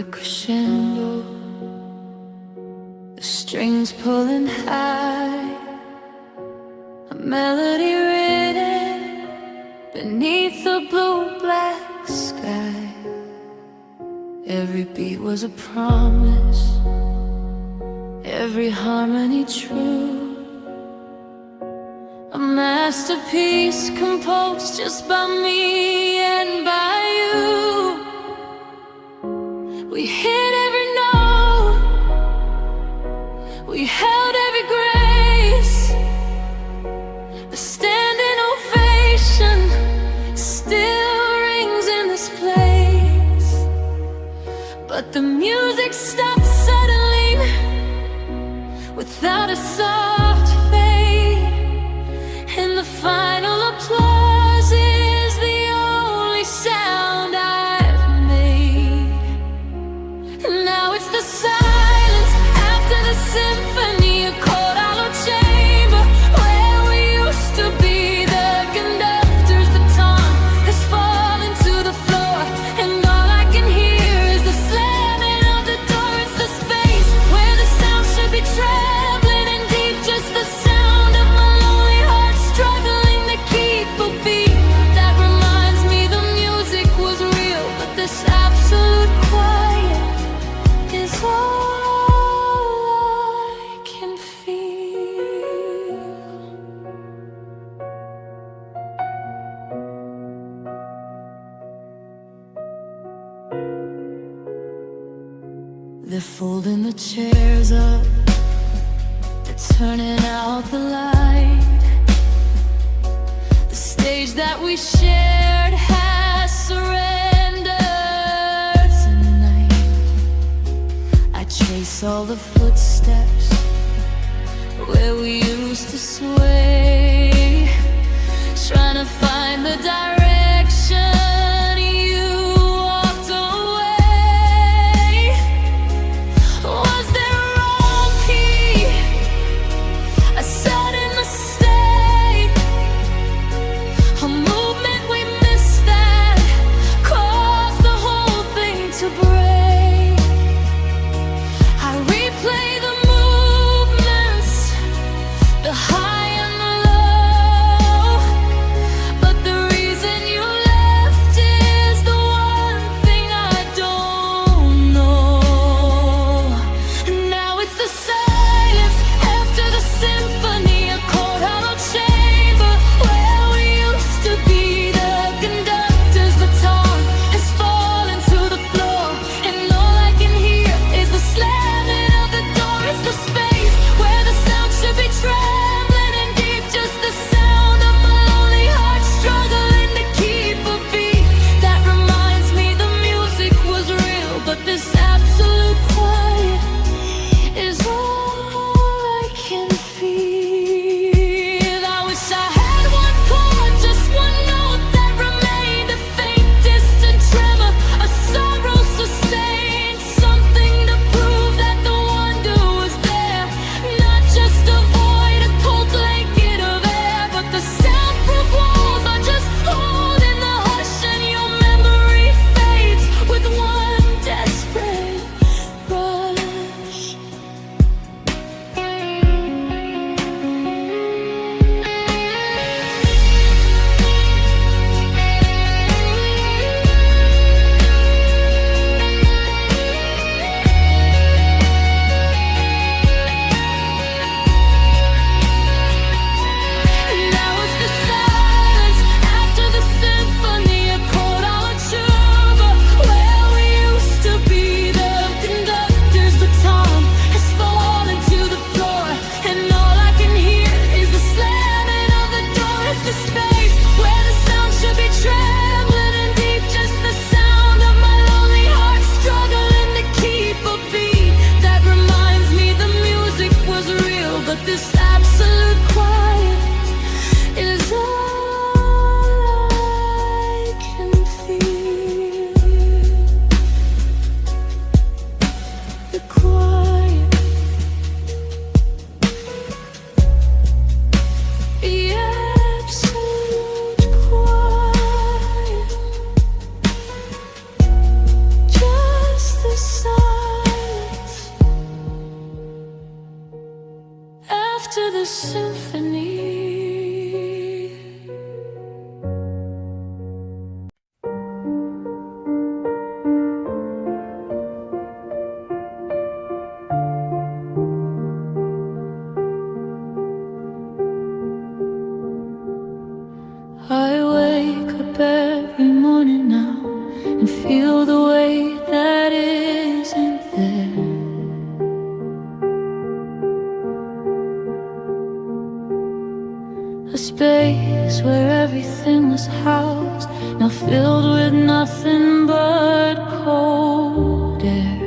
perfect crescendo, the strings pulling high, a melody written beneath the blue-black sky. Every beat was a promise, every harmony true, a masterpiece composed just by me and by you. We hit every note, we held every grace. The standing ovation still rings in this place. But the music stopped suddenly, without a soft fade, and the final applause is the only sound I've made. And now it's the silence after the symphony, a cold hollow chamber where we used to be. The conductor's baton has fallen to the floor, and all I can hear is the slamming of the door. It's the space where the sound should be traveling and deep, just the sound of my lonely heart struggling to keep a beat that reminds me the music was real. But this absolute quiet is all I can feel. They're folding the chairs up, they're turning out the light. The stage that we shared has surrendered tonight. I trace all the footsteps where we used to sway, trying to find the direction. You walked away. Was there a wrong key, a sudden mistake, a movement we missed that caused the whole thing to break? I replay the movements, the high and the low, but the reason a symphony. I wake up every morning now and feel the weight that isn't there. A space where everything was housed, now filled with nothing but cold air.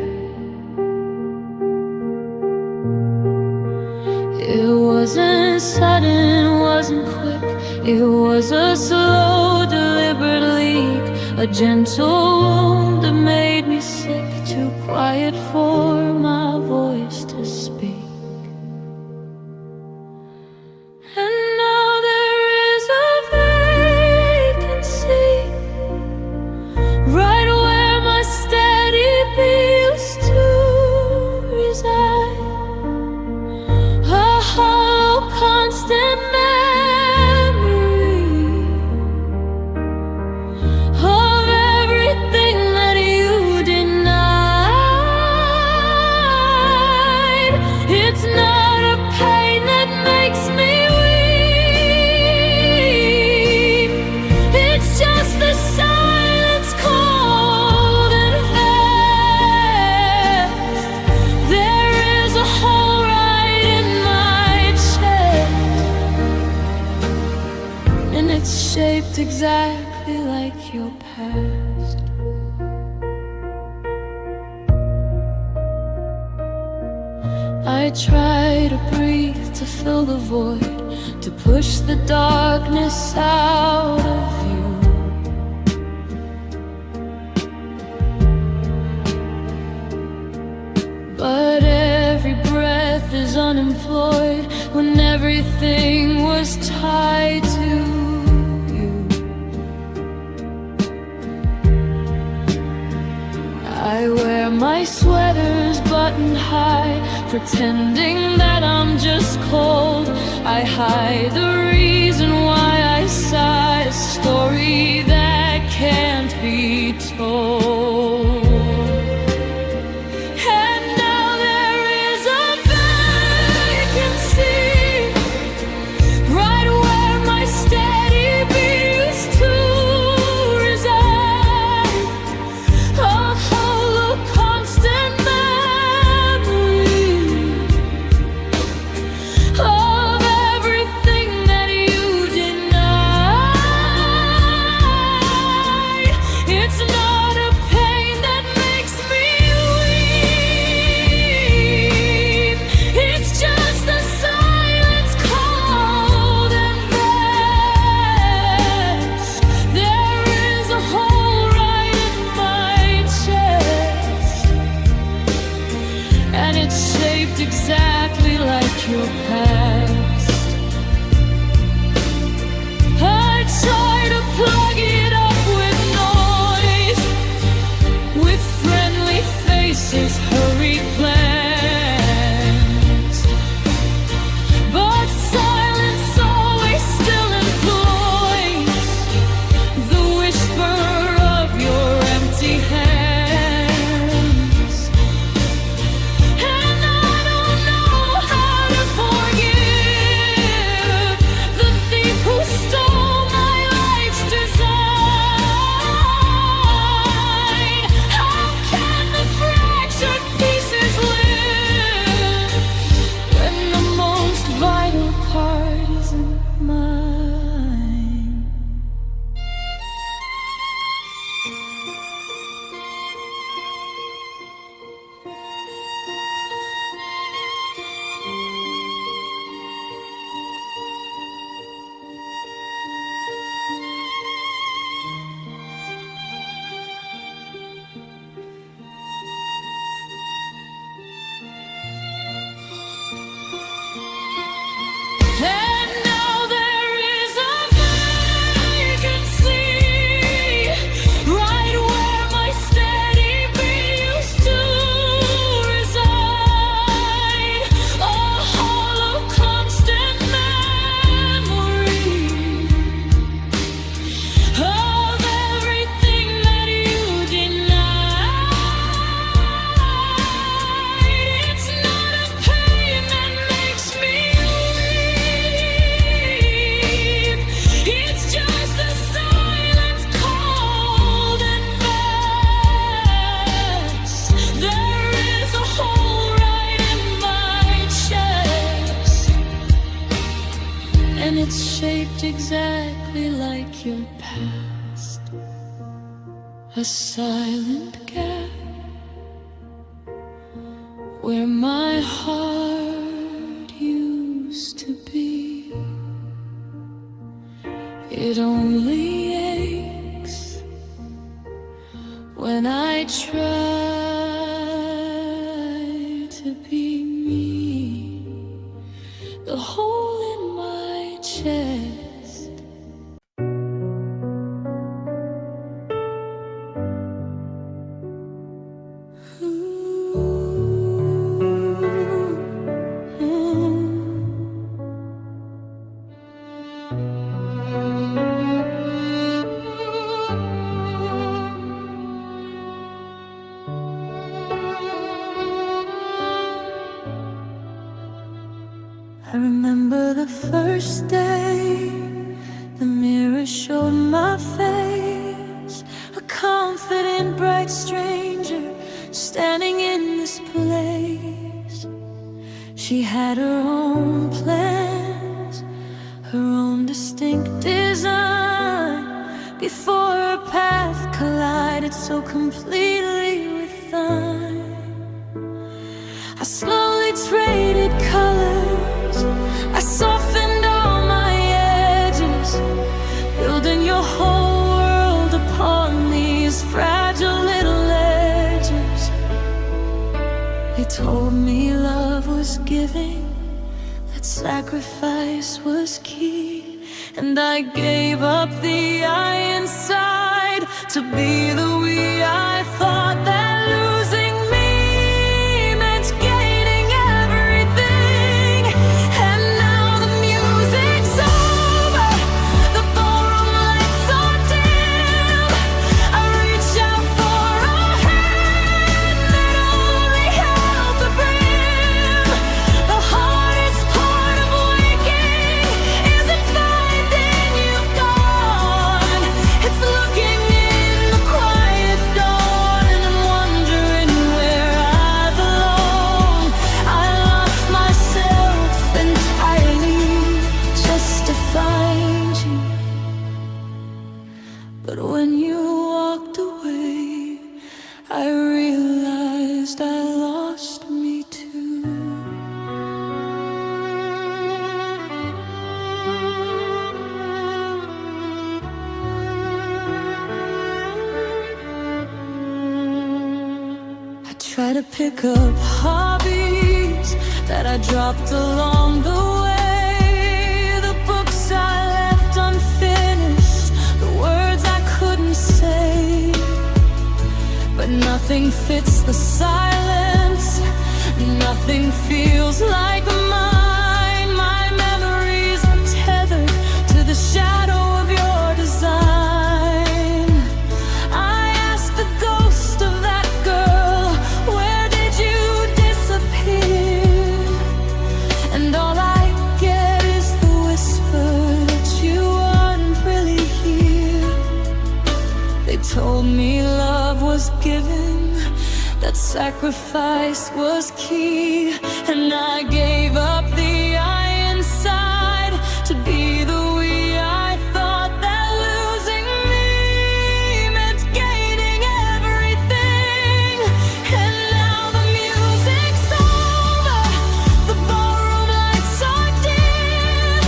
It wasn't sudden, wasn't quick. It was a slow, deliberate leak, a gentle wound that made me sick, too quiet for my voice to speak. And now there is a vacancy right where my steady beat used to reside. A hollow, constant shaped exactly like your past. I try to breathe, to fill the void, to push the darkness out of you. But every breath is unemployed when everything was tied to I wear my sweaters buttoned high, pretending that I'm just cold. I hide the reason why I sigh, a story that can't be told. And now there is a vacancy right where my steady beat used to reside. Constant memory of everything that you deny. It's not a pain that makes me weep. It's just the silence, cold and vast. There is a hole right in my chest, and it's shaped exactly like your past. I try to plug it up with noise, with friendly faces, hurried plans, but silence always still employs the whisper of your empty hands. And I don't know how to forgive the thief who stole my life's design. How can the fractured pieces and it's shaped exactly like your past. A silent gap where my heart used to be. It only aches when I try to be me. The hole in my chest. I remember the first day the mirror showed my face, a confident, bright stranger standing in this place. She had her own plans, her own distinct design, before her path collided so completely with thine. I slowly traded colors, I softened all my edges, building your whole world upon these fragile little edges. They told me love was giving, that sacrifice was key, and I gave up the I inside to be the we. I thought that losing me meant gaining everything, and now the music's over, the ballroom lights are dim. I reach out for a hand that only held the brim. The hardest part of waking isn't finding you gone, it's looking in the quiet dawn and wondering where I belong. I lost myself entirely just to find you, but when you walked away, I realized I lost me too. I try to pick up hobbies that I dropped along the way, the books I left unfinished, the words I couldn't say. But nothing fits the silence, nothing feels like mine. My memories are tethered to the shadow of your design. I ask the ghost of that girl, where did you disappear? And all I get is the whisper that you aren't really here. They told me love was given, that sacrifice was key, and I gave up the I inside to be the we. I thought that losing me meant gaining everything, and now the music's over, the ballroom lights are dim.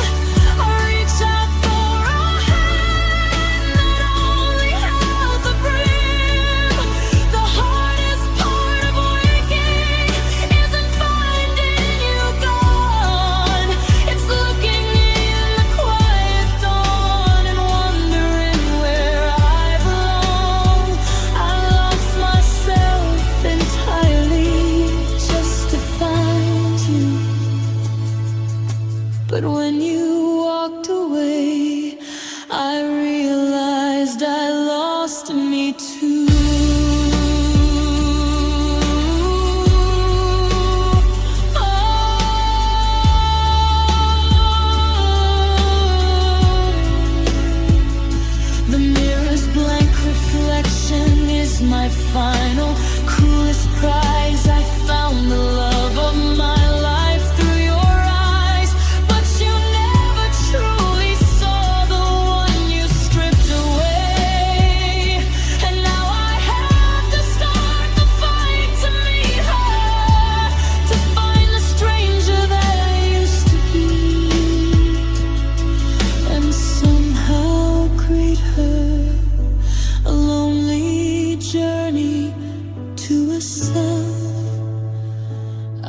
I reach out for a hand that only held the brim. The hardest part of waking isn't finding you gone,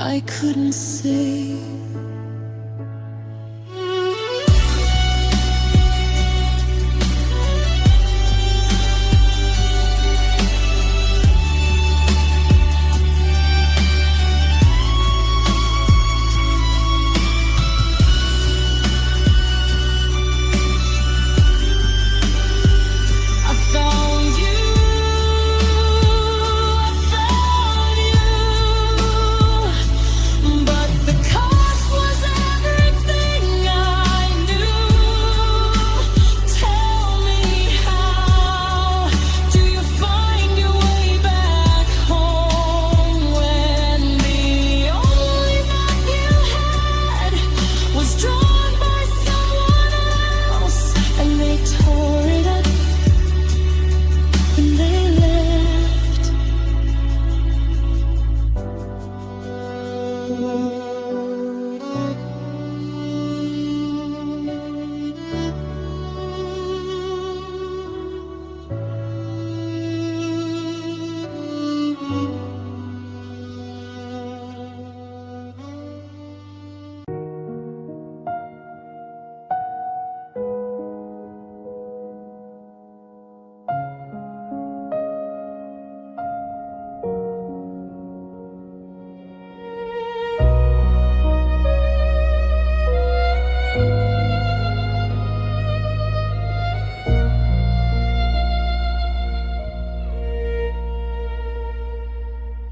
I couldn't say.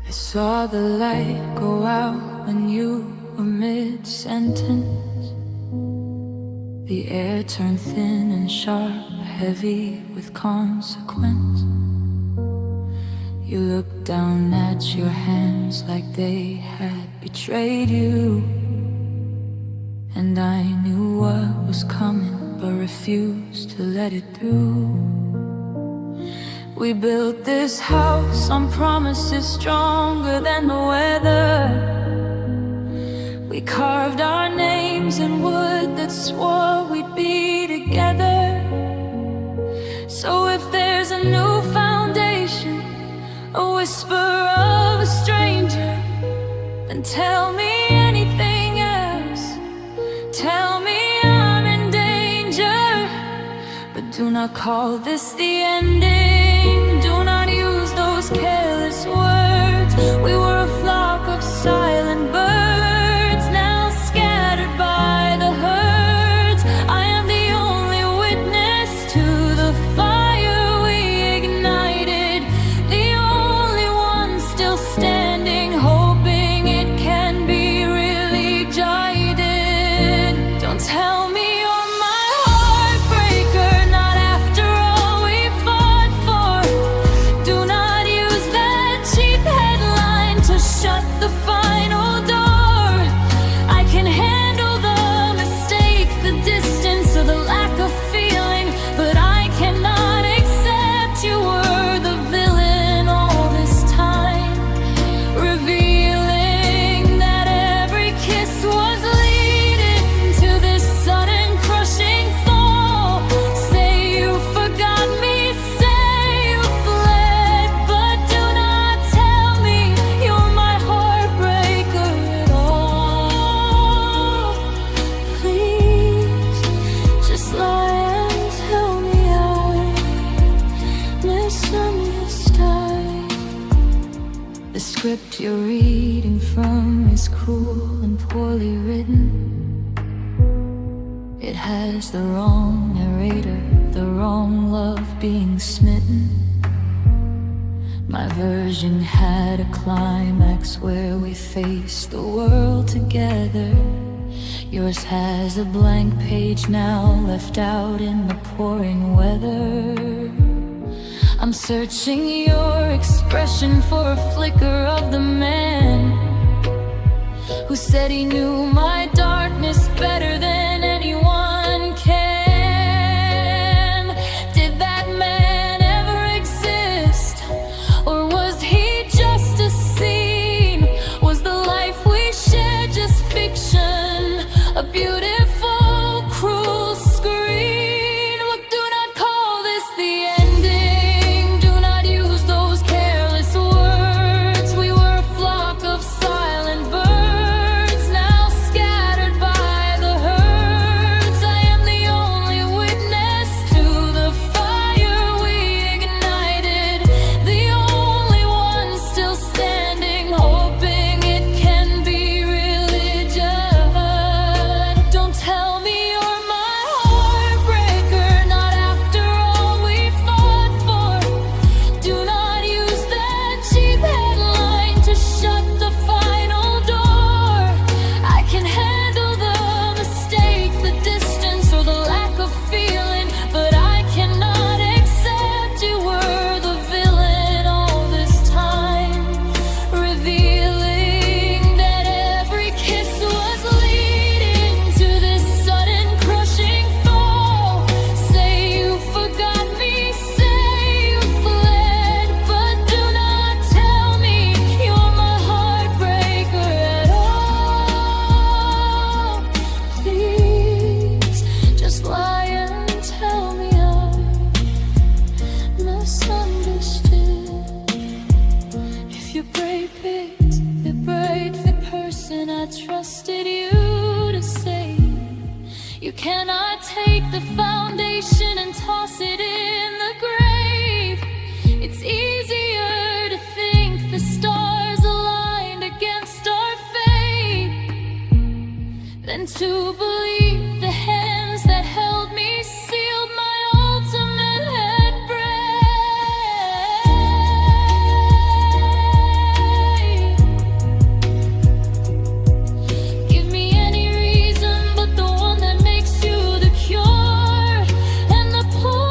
I saw the light go out when you were mid-sentence. The air turned thin and sharp, heavy with consequence. You looked down at your hands like they had betrayed you. And I knew what was coming, but refused to let it through. We built this house on promises stronger than the weather. We carved our names in wood that swore we'd be together. So if there's a new foundation, a whisper of a stranger, then tell me anything else. Tell me I'm in danger, but do not call this the ending. Do not use those careless words. We were a flock of silent birds, now scattered by the herds. I am the only witness to the fire we ignited, the only one still standing, hoping it can be really guided. Don't tell me you're my heartbreaker, not after all we fought for. Do not use that cheap headline to shut the final door. I can handle the mistake, the distance, or the lack of feeling, but I cannot accept you were the villain all this time, revealing that every kiss was leading to this sudden crushing fall. Say you forgot me, say you fled, but do not tell me you're my heartbreaker at all. Please, just lie and tell me I misunderstood. The script you're reading from is cruel and poorly written. It has the wrong narrator, the wrong love being smitten. My version had a climax where we faced the world together. Yours has a blank page now, left out in the pouring weather. I'm searching your expression for a flicker of the man who said he knew my darkness better than anyone can. Did that man ever exist, or was he just a scene? Was the life we shared just fiction, a beautiful, cruel screen? But do not call this the ending. Do not use those careless words. We were a flock of silent birds. trusted you to save. You cannot take the foundation and toss it in the grave. It's easier to think the stars aligned against our fate than to believe the hands that held me sealed my ultimate headbreak. Give me any reason but the one that makes you the cure and the clock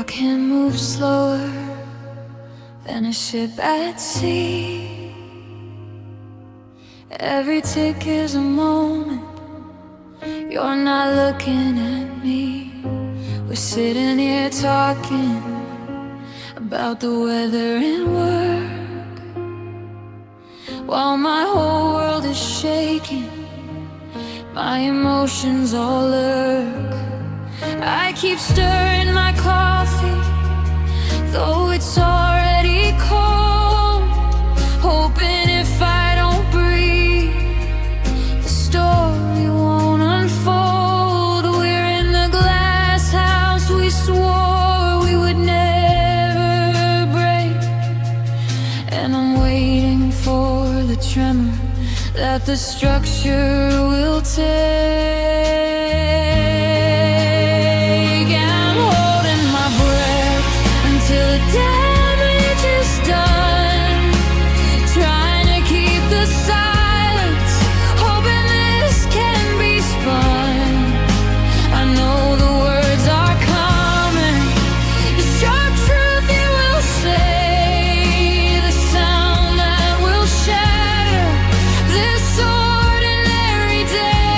can move slower than a ship at sea. Every tick is a moment. You're not looking at me. We're sitting here talking about the weather and work, while my whole world is shaking. My emotions all lurk. I keep stirring my coffee, though it's already cold, hoping if I don't breathe, the story won't unfold. We're in the glass house we swore we would never break, and I'm waiting for the tremor that the structure will take. Till the damage is done, trying to keep the silence, hoping this can be spun. I know the words are coming, the sharp truth it will say, the sound that will shatter this ordinary day.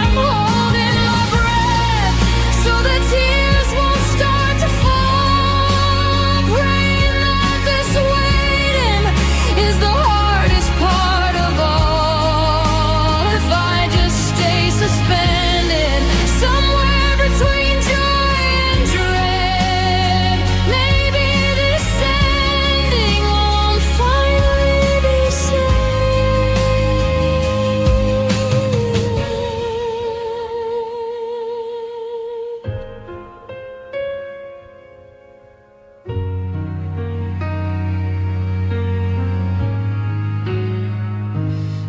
I'm holding my breath so the tears won't start to fall, praying that this waiting is the hardest part of all. If I just stay suspended somewhere between joy and dread, maybe this ending won't finally be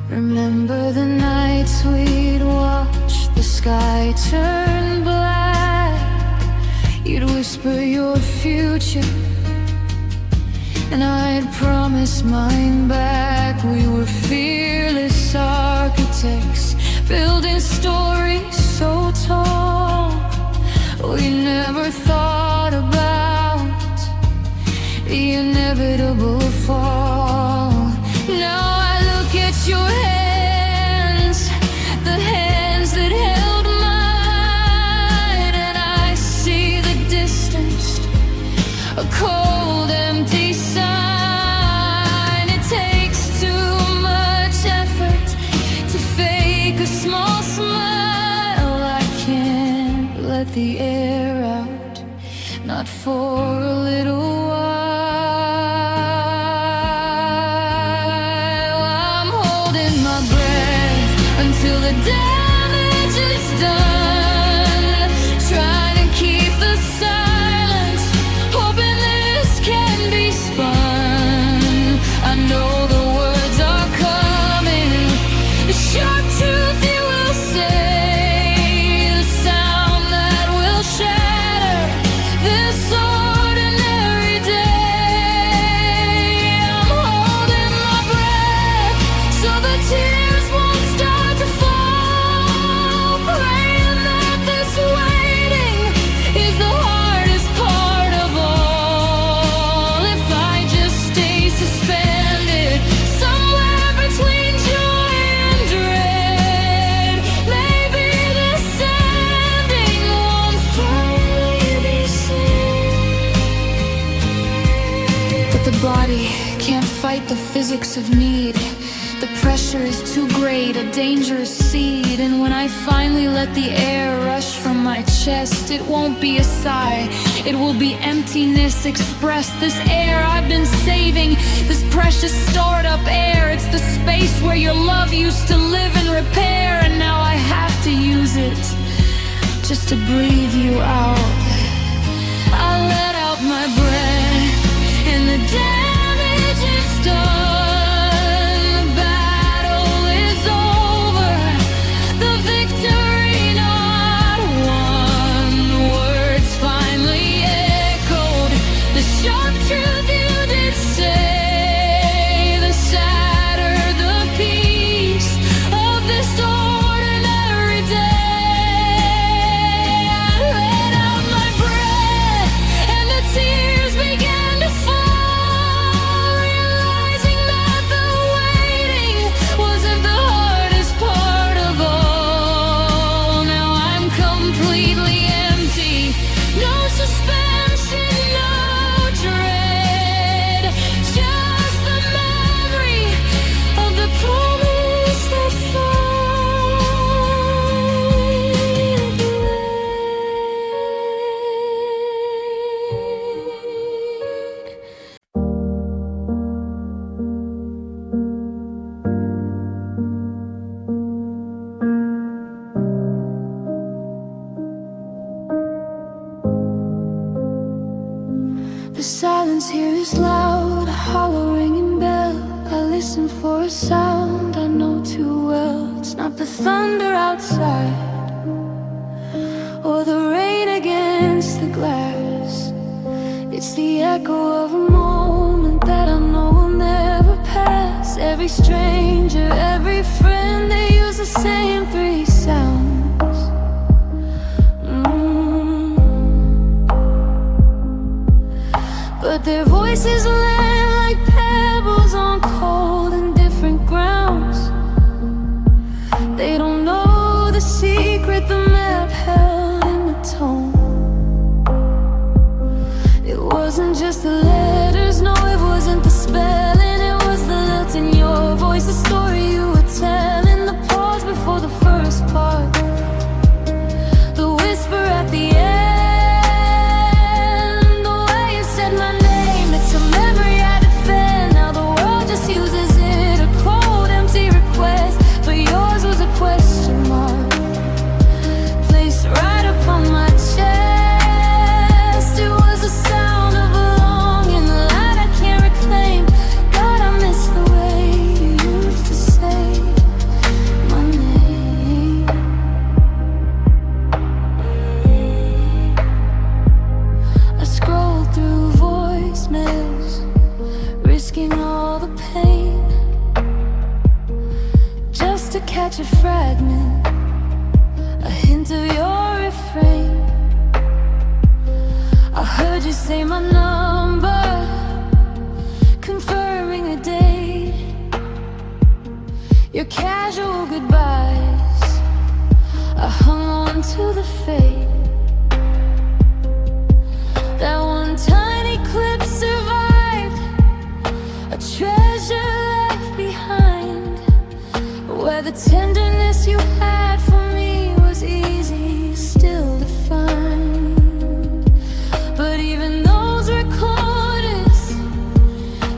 Remember the nights we'd watch the sky turn black. You'd whisper your future, and I'd promise mine back. We were fearless architects, building stories so tall we never thought about unavoidable fall. Now I look at your hands, the hands that held mine, and I see the distance, a cold, empty sign. It takes too much effort to fake a small smile. I can't let the air out, not for a little while. I'm holding my breath until the damage is done, trying to keep the silence, hoping this can be spun. I know the words are coming, the sharp truth you will say, the sound that will shatter this ordinary day. I'm holding my breath so the tears won't start to fall, praying that this waiting is the hardest part of all. If I just stay suspended somewhere between joy and dread, maybe this ending won't finally be said. But the body can't fight the physics of need. The pressure is too great, a dangerous seed. And when I finally let the air rush from my chest, it won't be a sigh, it will be emptiness expressed. This air I've been saving, this precious stored up air, it's the space where your love used to live and repair. And now I have to use it just to breathe you out. I let out my breath and the damage is done. The battle is over, the victory not won. Words finally echoed the sharp truth you did say, the sadder the peace of this ordinary day. I let out my breath and the tears began to fall, realizing that the waiting wasn't the hardest part of all. Now I'm completely empty, no suspense and no dread, just the memory of the promise that finally bled. The silence here is loud, a hollow ringing bell. I listen for a sound I know too well. It's not the thunder outside or the rain against the glass. It's the echo of a moment that I know will never pass. Every stranger, every friend, they use the same three sounds. But their voices land like pebbles on cold and different grounds. They don't know the secret the map held in the tone. It wasn't just the letters, no, it wasn't the spelling, it was the lilt in your voice, the story you were telling, the pause before the first part, the whisper at the end, the way you said my name, it's a memory I defend. Now the world just uses it, a cold, empty request, but yours was a question mark placed right upon my chest. It was the sound of belonging, the light I can't reclaim. God, I miss the way you used to say my name. I scrolled through voicemails, risking all the pain, just to catch a fragment, a hint of your refrain. I heard you say my number, your casual goodbyes. I hung on to the fate. That one tiny clip survived, a treasure left behind, where the tenderness you had for me was easy still to find. But even those recordings,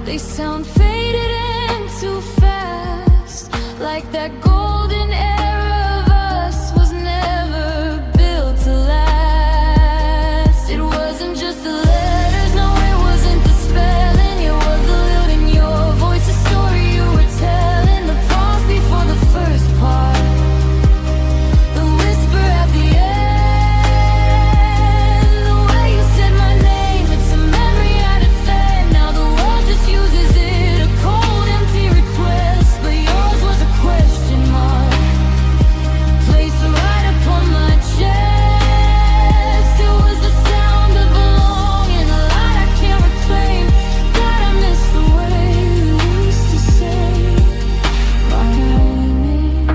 they sound faded and too fast, like that golden era of us was never built to last. It wasn't just the letters, no, it wasn't the spelling, it was the lilt in your voice, the story you were telling, the pause before the first part, the whisper at the end, the way you said my name, it's a memory I defend. Now the world just uses it, a cold empty request, but yours was a question mark, placed right upon my chest. It was the sound of belonging, a light I can't reclaim. God, I miss the way you used to say my name.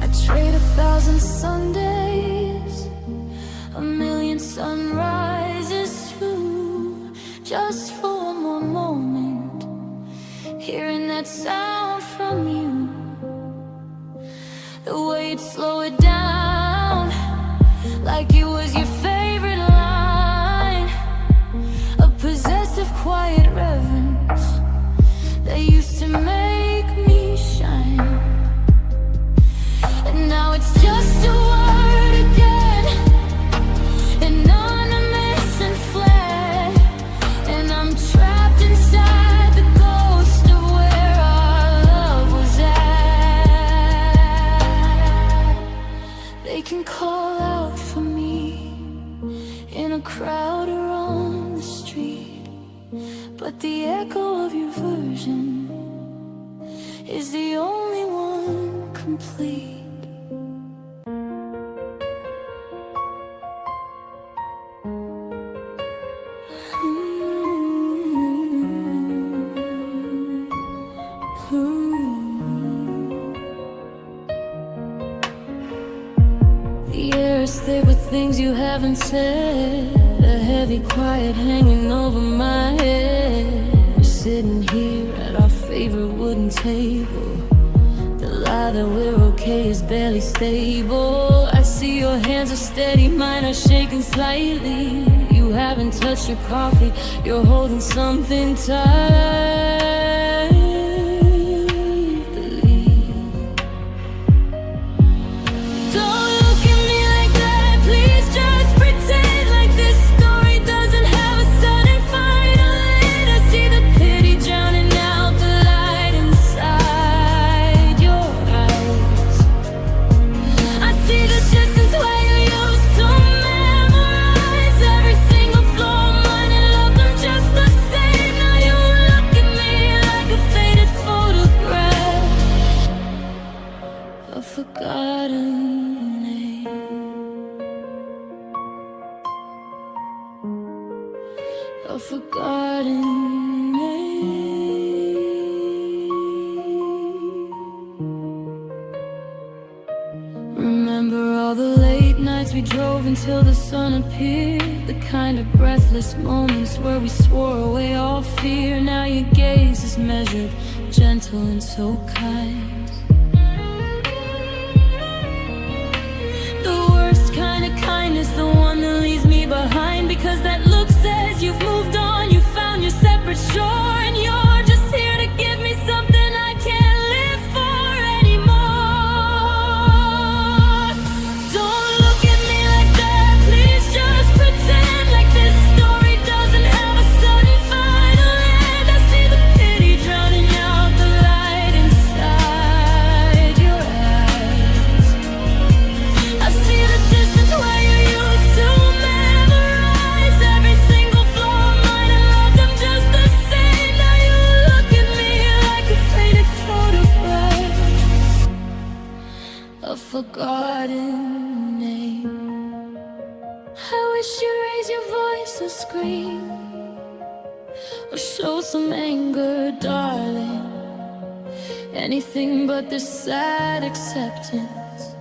I trade 1,000 Sundays, a million sunrises too, just for one more moment, hearing that sound from you. The way you'd slow it down, like it was your favorite line, a possessive quiet reverence that used to make me shine. And now it's just a word again, anonymous and flat, and I'm trapped inside the ghost of where our love was at. They can call out for me in a crowd or on the street, but the echo of your version is the only one complete. The air is thick with things you haven't said, a heavy quiet hanging over my head. We're sitting here at our favorite wooden table. The lie that we're okay is barely stable. I see your hands are steady, mine are shaking slightly. You haven't touched your coffee, you're holding something tight. Don't look at me like that, please just pretend like this story doesn't have a sudden final end. I see the pity drowning out the light inside your eyes. I see the distance where you used to memorize every single flaw of mine and love them just the same. Now you look at me like a faded photograph, a forgotten name, a forgotten name. Remember all the late nights we drove until the sun appeared, the kind of breathless moments where we swore away all fear. Now your gaze is measured, gentle and so kind. The worst kind of kindness, the one that leaves me behind, because that look says you've moved on, you found your separate shore, and you're just here to give me something I can't live for anymore. Don't look at me like that, please just pretend like this story doesn't have a sudden final end. I see the pity drowning out the light inside your eyes. I see the distance where you used to memorize every single flaw of mine and love them just the same. Now you look at me like a faded photograph, a forgotten name. I wish you'd raise your voice or scream, or show some anger, darling. Anything but this sad acceptance,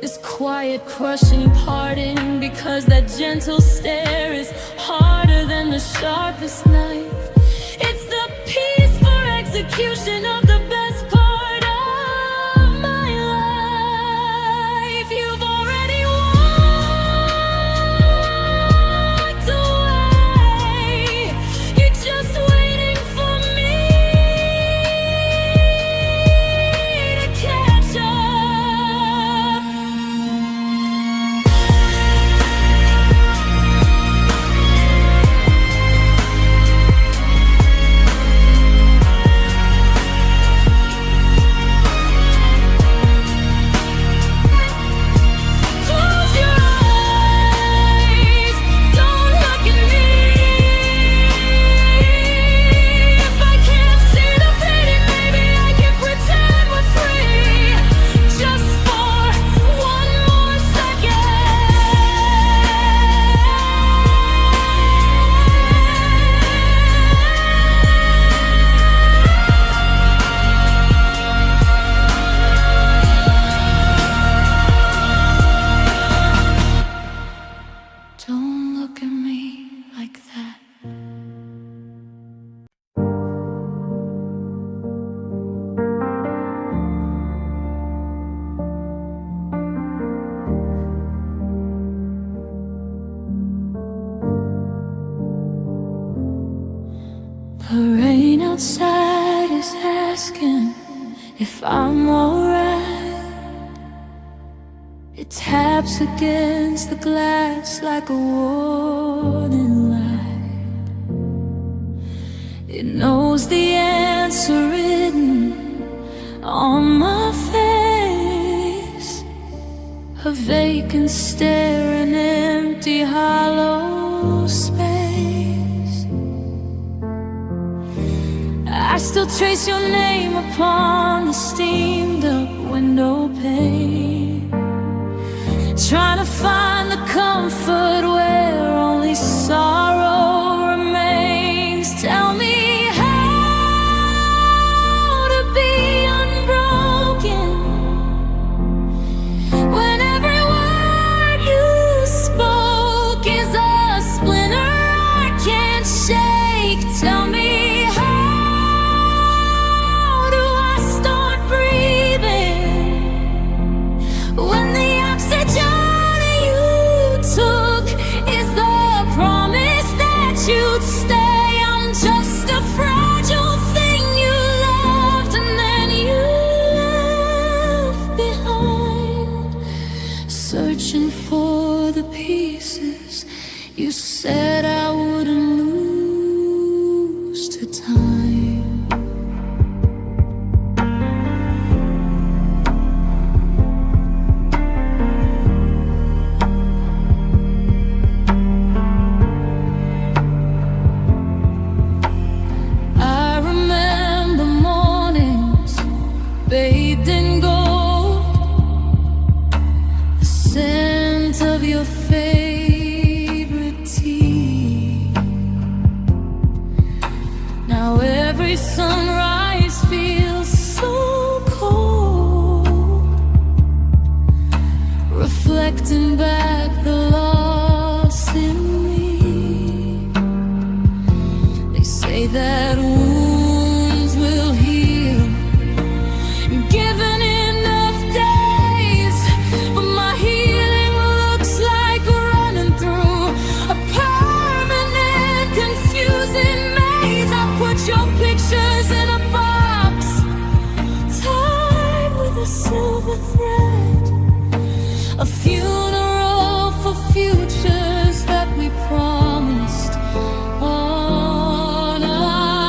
this quiet crushing parting, because that gentle stare is harder than the sharpest knife. It's the peaceful execution of the best part of my life. You've already walked away. You're just waiting for me to catch up. Close your eyes, don't look at me. If I can't see the pity, maybe I can pretend we're free, just for one more second. Don't look at me like that. The rain outside is asking if I'm alright. It taps against the glass like a warning light. It knows the answer written on my face, a vacant stare, an empty hollow space. I still trace your name upon the steamed up window pane, trying to find the comfort where only sorrow remains. Tell me how to be unbroken when every word you spoke is a splinter I can't shake. Tell me, how do I start breathing when the oxygen you took is the promise that you'd stay? I'm just a fragile thing you loved and then you left behind, searching for the pieces you said I wouldn't lose to time. I remember mornings bathed in gold, the scent of your favorite tea. Now every sunrise feels so cold, reflecting back the loss in me. They say that wounds will heal given enough days, but my healing looks like running through a permanent, confusing maze. I put your pictures in a box, tied with a silver thread, a funeral for futures that we promised on our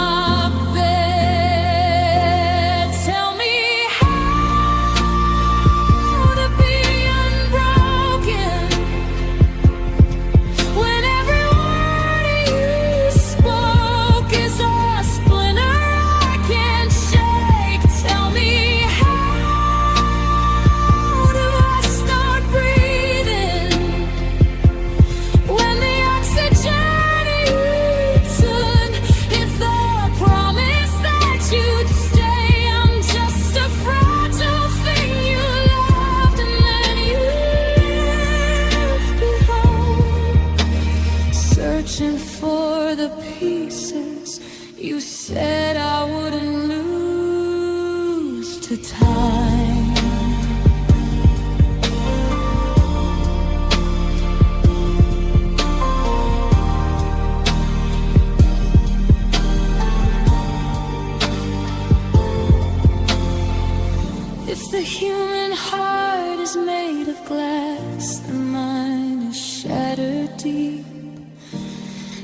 You said I wouldn't lose to time. If the human heart is made of glass, then mine is shattered deep.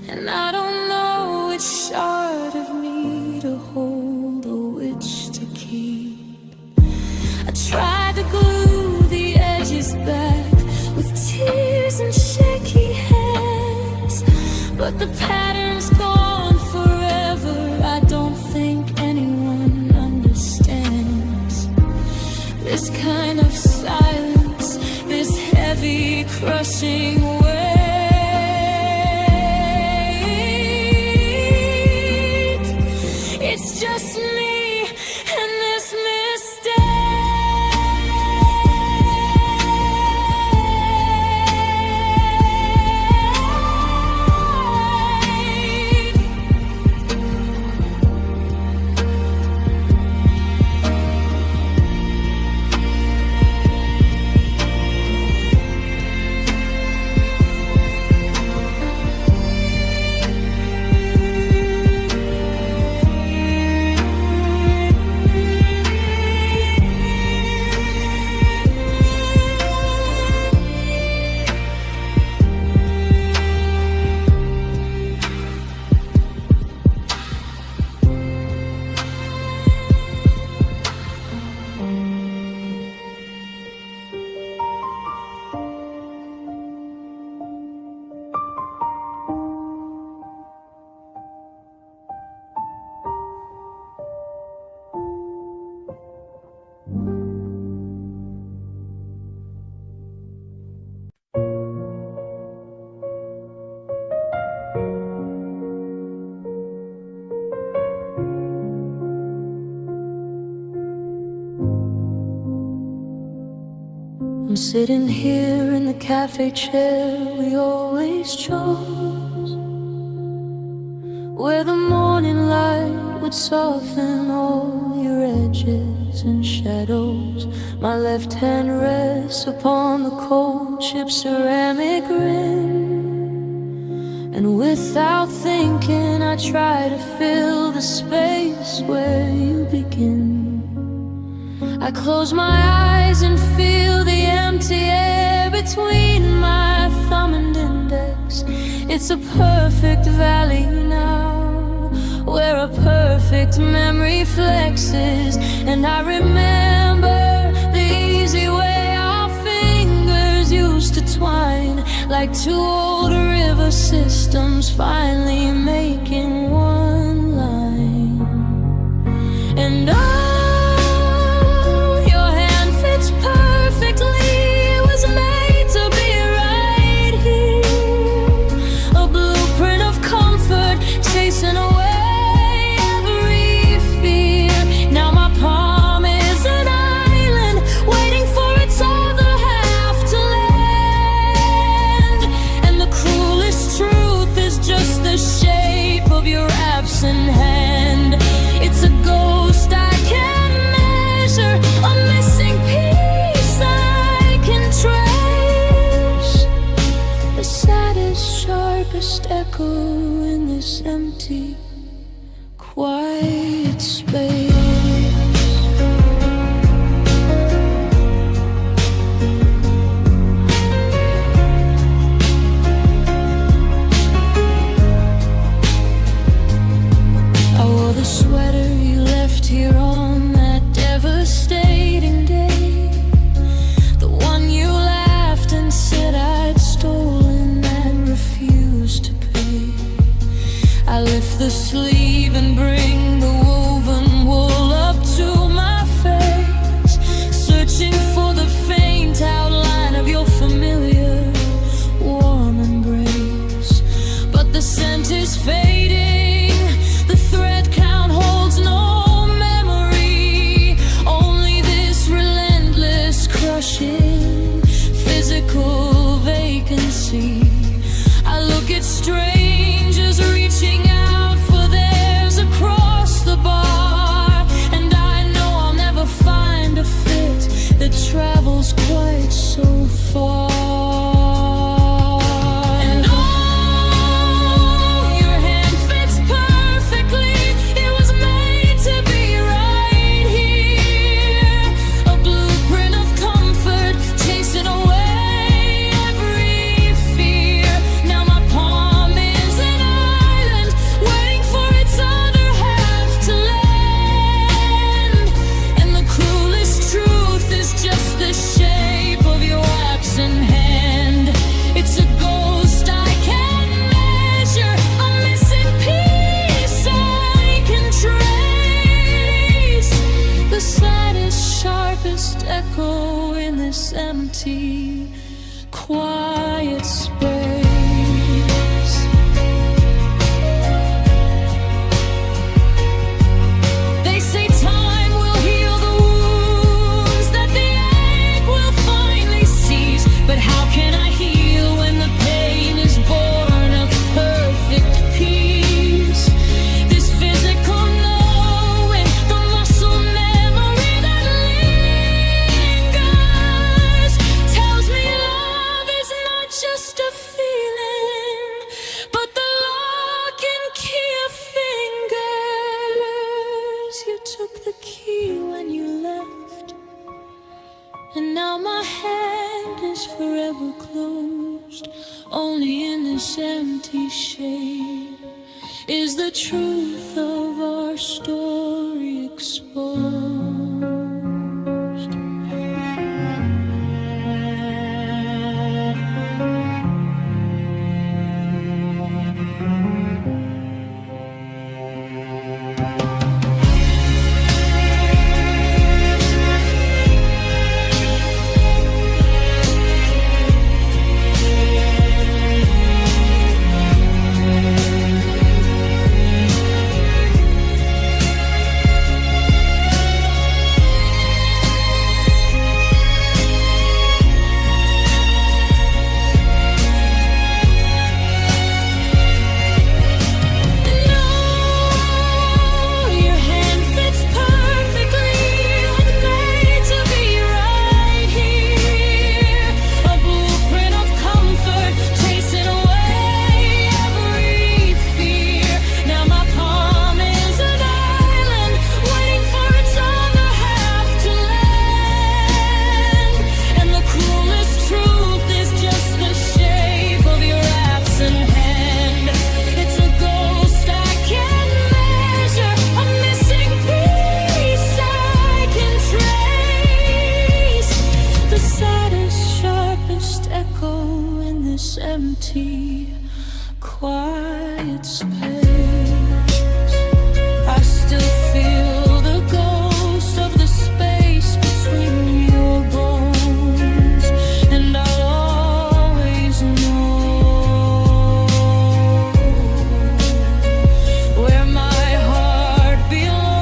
And I don't know which shard of me to hold or which to keep. I tried to glue the edges back with tears and shaky hands, but the pattern's gone forever. I don't think anyone understands this kind of silence, this heavy, crushing weight. It's just me and this I'm sitting here in the cafe chair we always chose, where the morning light would soften all your edges and shadows. My left hand rests upon the cold chip ceramic rim, and without thinking I try to fill the space where you begin. I close my eyes and feel the empty air between my thumb and index. It's a perfect valley now, where a perfect memory flexes. And I remember the easy way our fingers used to twine, like two old river systems finally making one line. And chasing away every fear. Now my palm is an island, waiting for its other half to land. And the cruelest truth is just the shape of your absent hand. It's a ghost I can measure, a missing piece I can trace. The saddest, sharpest echo in this empty, quiet space. I wore the sweater you left here on that devastating day, the one you laughed and said I'd stolen and refused to pay. I lift the sleeve and bring the woven wool up to my face, searching for the faint outline of your familiar warm embrace. But the scent is fading, the thread count holds no memory, only this relentless crushing physical vacancy. I look at strangers reaching out for theirs ever closed. Only in this empty shade is the truth of our story exposed. Empty, quiet space. I still feel the ghost of the space between your bones, and I'll always know where my heart belongs.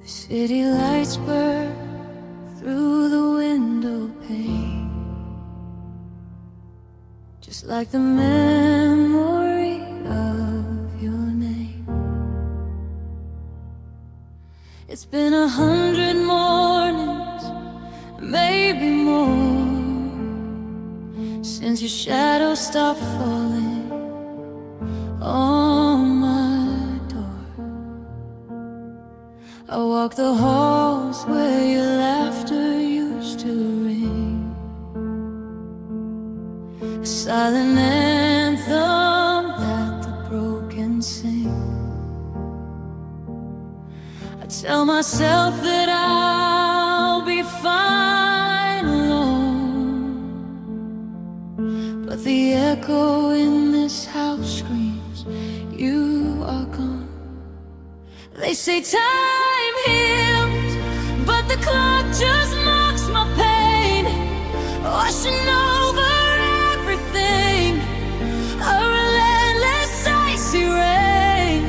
City lights burn through the window pane, just like the memory of your name. It's been 100 mornings, maybe more, since your shadow stopped falling on my door. I walk the halls where your laughter used to ring, a silent anthem that the broken sing. I tell myself that I'll be fine alone, but the echo in this house screams, you are gone. They say time heals, but the clock just mocks my pain, washing over everything, a relentless icy rain.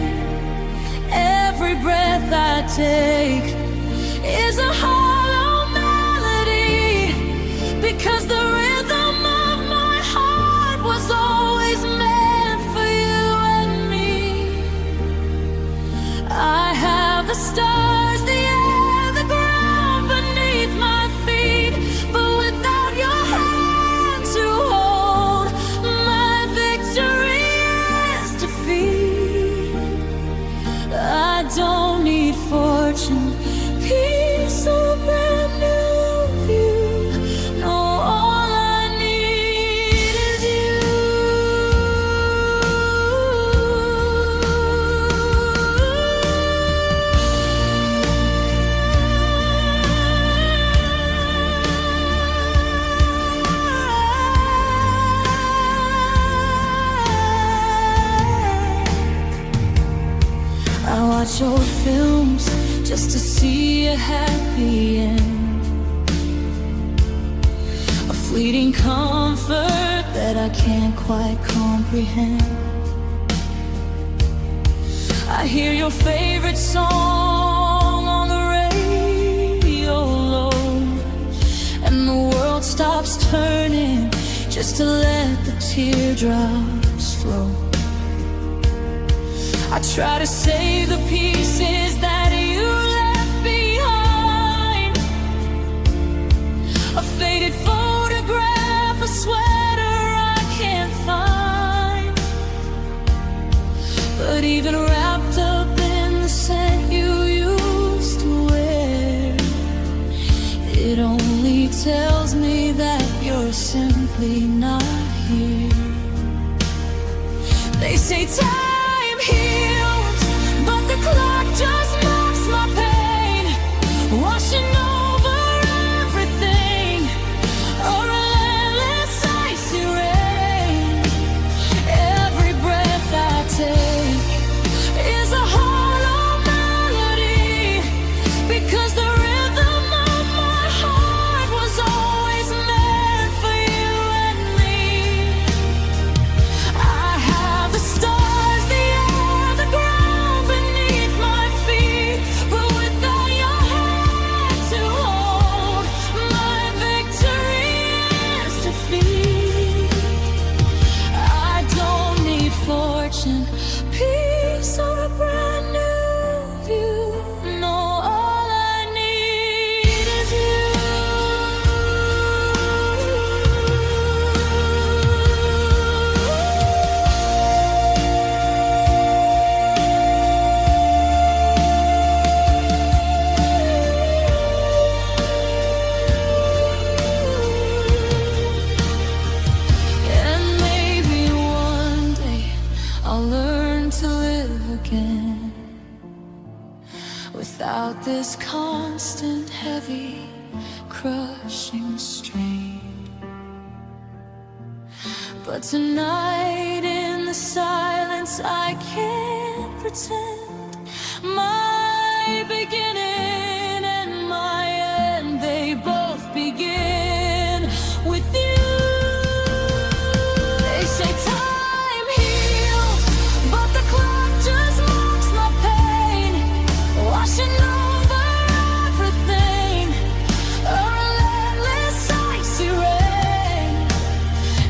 Every breath I take is a hollow melody, because the rhythm of my heart was always meant for you and me. I have the stars, the air, the ground beneath my feet, but without your hand to hold, my victory is defeat. I don't need fortune, peace, or brand new view. No, all I need is you. I watch old films just to see a happy end, a fleeting comfort that I can't quite comprehend. I hear your favorite song on the to let the teardrops flow. I try to save the pieces that you left behind. A faded photograph, a sweater I can't find. But even wrapped up in the scent you used to wear, it only tells me that you're simply not here. They say time heals, but the clock just marks my pain, washing over everything, a relentless icy rain. Every breath I take is a hollow melody, because the rhythm of my heart was always meant for you and me. I have the stars, the air, the ground beneath my feet, but without your hand to hold, my victory is defeat. I don't need fortune, peace, or a brand new view. No, all I need is you. And maybe one day I'll learn to live again without this constant, heavy, crushing strain. But tonight in the silence I can't pretend. My beginning and my end, they both begin with you. They say time heals, but the clock just marks my pain, washing over everything, a relentless icy rain.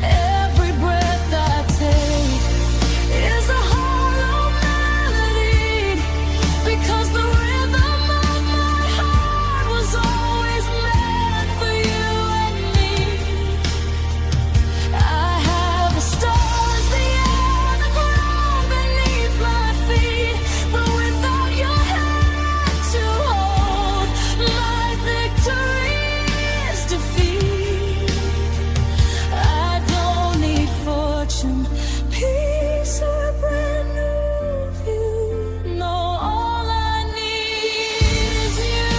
Every breath I take is a hollow melody, because the rhythm of my heart was always meant for you and me. I have the stars, the air, the ground beneath my feet, but without your hand to hold, my victory is defeat. I don't need fortune, peace, or a brand new view. No, all I need is you.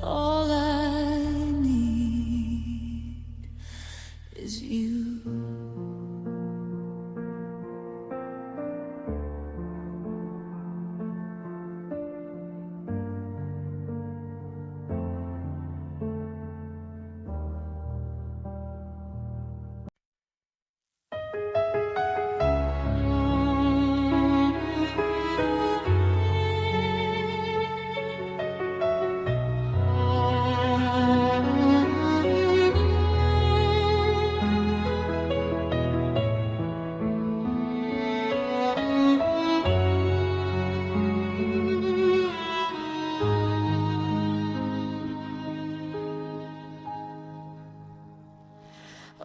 All I need is you.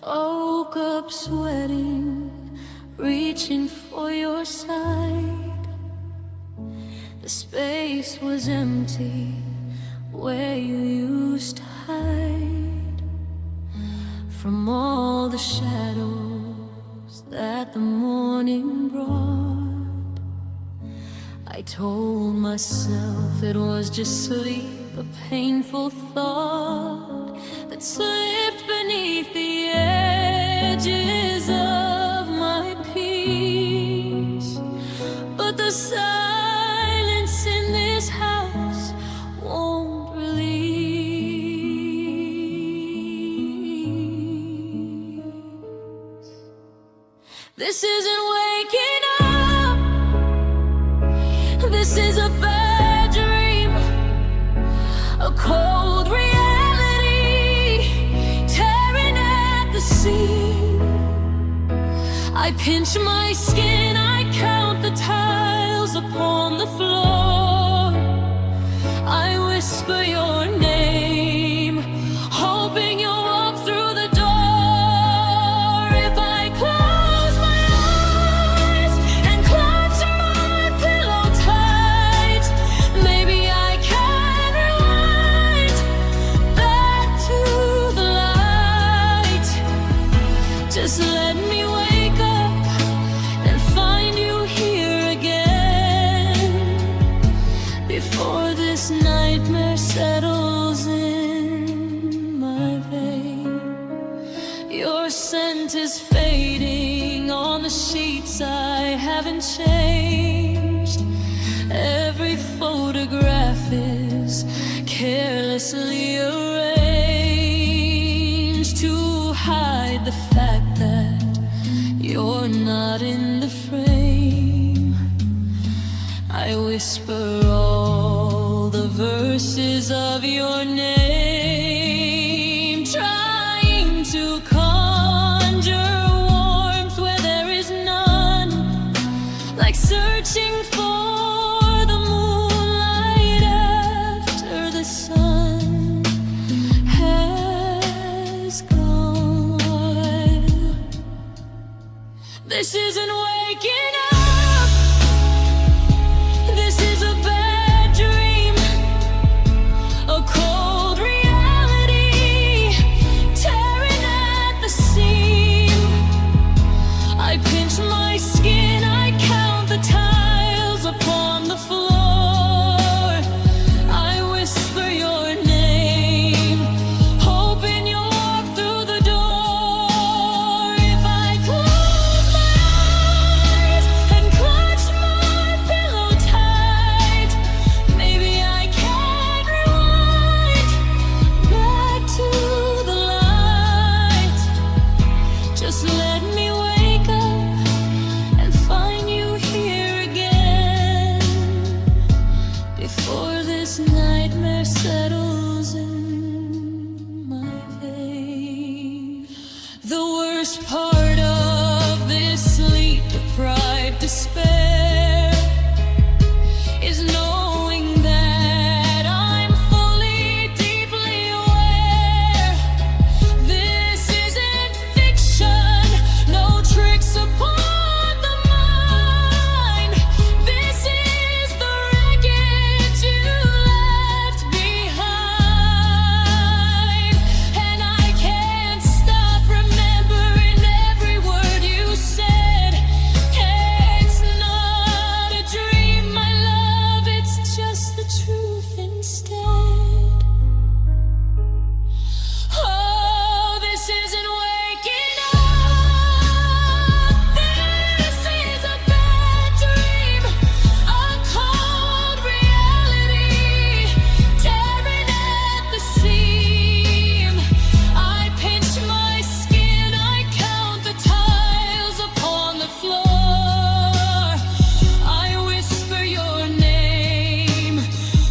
Woke up sweating, reaching for your side. The space was empty where you used to hide from all the shadows that the morning brought. I told myself it was just sleep, a painful thought that slipped beneath the edges of my peace. But the silence in this house won't relieve. This isn't waking up. This is a bad dream, a cold reality tearing at the seam. I pinch my skin, I count the tiles upon the floor. I whisper your name, hoping you'll walk through the door. If I close my eyes and clutch my pillow tight, maybe I can rewind back to the light. Just let me wake up and find you here again before this nightmare settles in my vein. Your scent is fading on the sheets I haven't changed. Every photograph is carelessly arranged to hide the fact that you're not in the frame. I whisper all the verses of your name, trying to conjure warmth where there is none, like searching for the moonlight after the sun has gone. This isn't waking up. This is a bad dream, a cold reality tearing at the seam. I pinch my skin, I count the tiles upon the floor. I whisper your name, hoping you'll walk through the door. If I close my eyes and clutch my pillow tight, maybe I can rewind back to the light. Just let me wake up and find you here again before this nightmare settles in my vein. The worst part of this sleep-deprived despair is knowing that I'm fully, deeply aware. This isn't fiction, no tricks upon the mind. This is the wreckage you left behind. And I can't stop remembering every word you said. It's not a dream, my love, it's just the truth instead. Oh, this isn't waking up. This is a bad dream, a cold reality tearing at the seam. I pinch my skin, I count the tiles upon the floor. I whisper your name,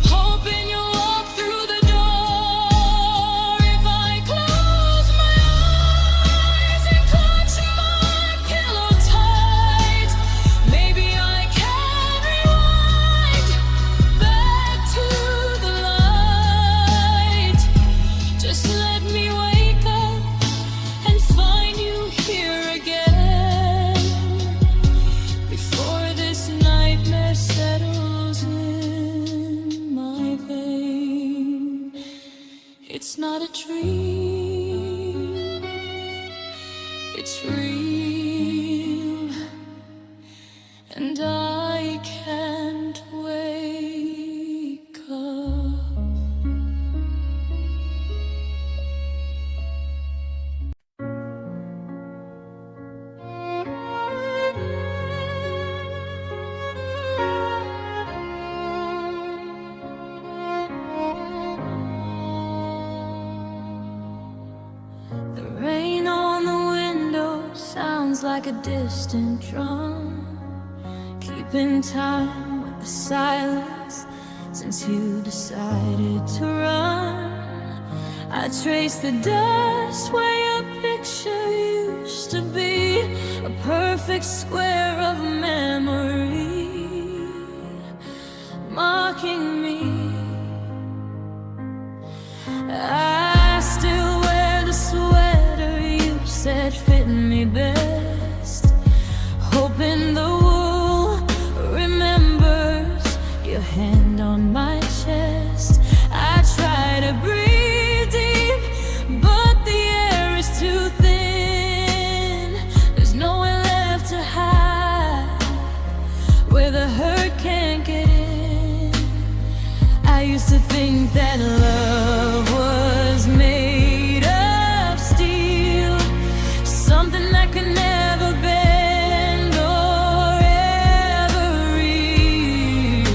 hoping you'll walk through the door. If I close my eyes and clutch my pillow tight, maybe I can rewind back to the light. Just let me wake up and find you here again before this nightmare settles in my vein. It's not a dream, it's real, and I can't wake up. sounds like a distant drum, keeping time with the silence. Since you decided to run, I trace the dust where your picture used to be, a perfect square of memory, mocking me. I still wear the sweater you said fit me best, hoping the wool remembers your hand on my chest. I try to breathe deep, but the air is too thin. There's nowhere left to hide, where the hurt can't get in. I used to think that love was made of steel, something that could never bend or ever heal.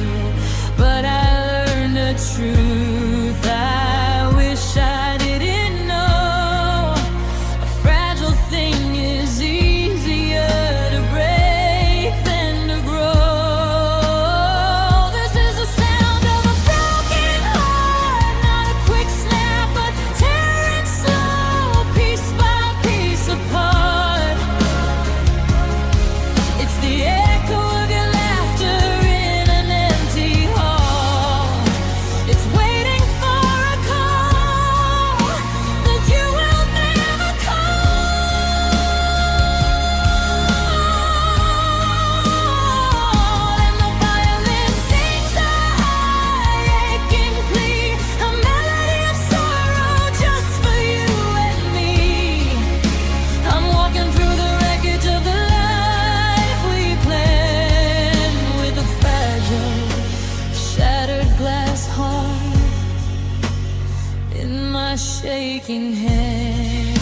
But I learned the truth I wish I didn't know. A fragile thing is easier to break than to grow. This is the sound of a broken heart, not a quick snap, but tearing slow, piece by piece apart. It's the echo of your laughter in an empty hall. It's waiting for a call that you will never call. And the violin sings a high aching plea, a melody of sorrow just for you and me. I'm walking through the wreckage of the life we planned, with a fragile, shattered glass heart in my shaking hand.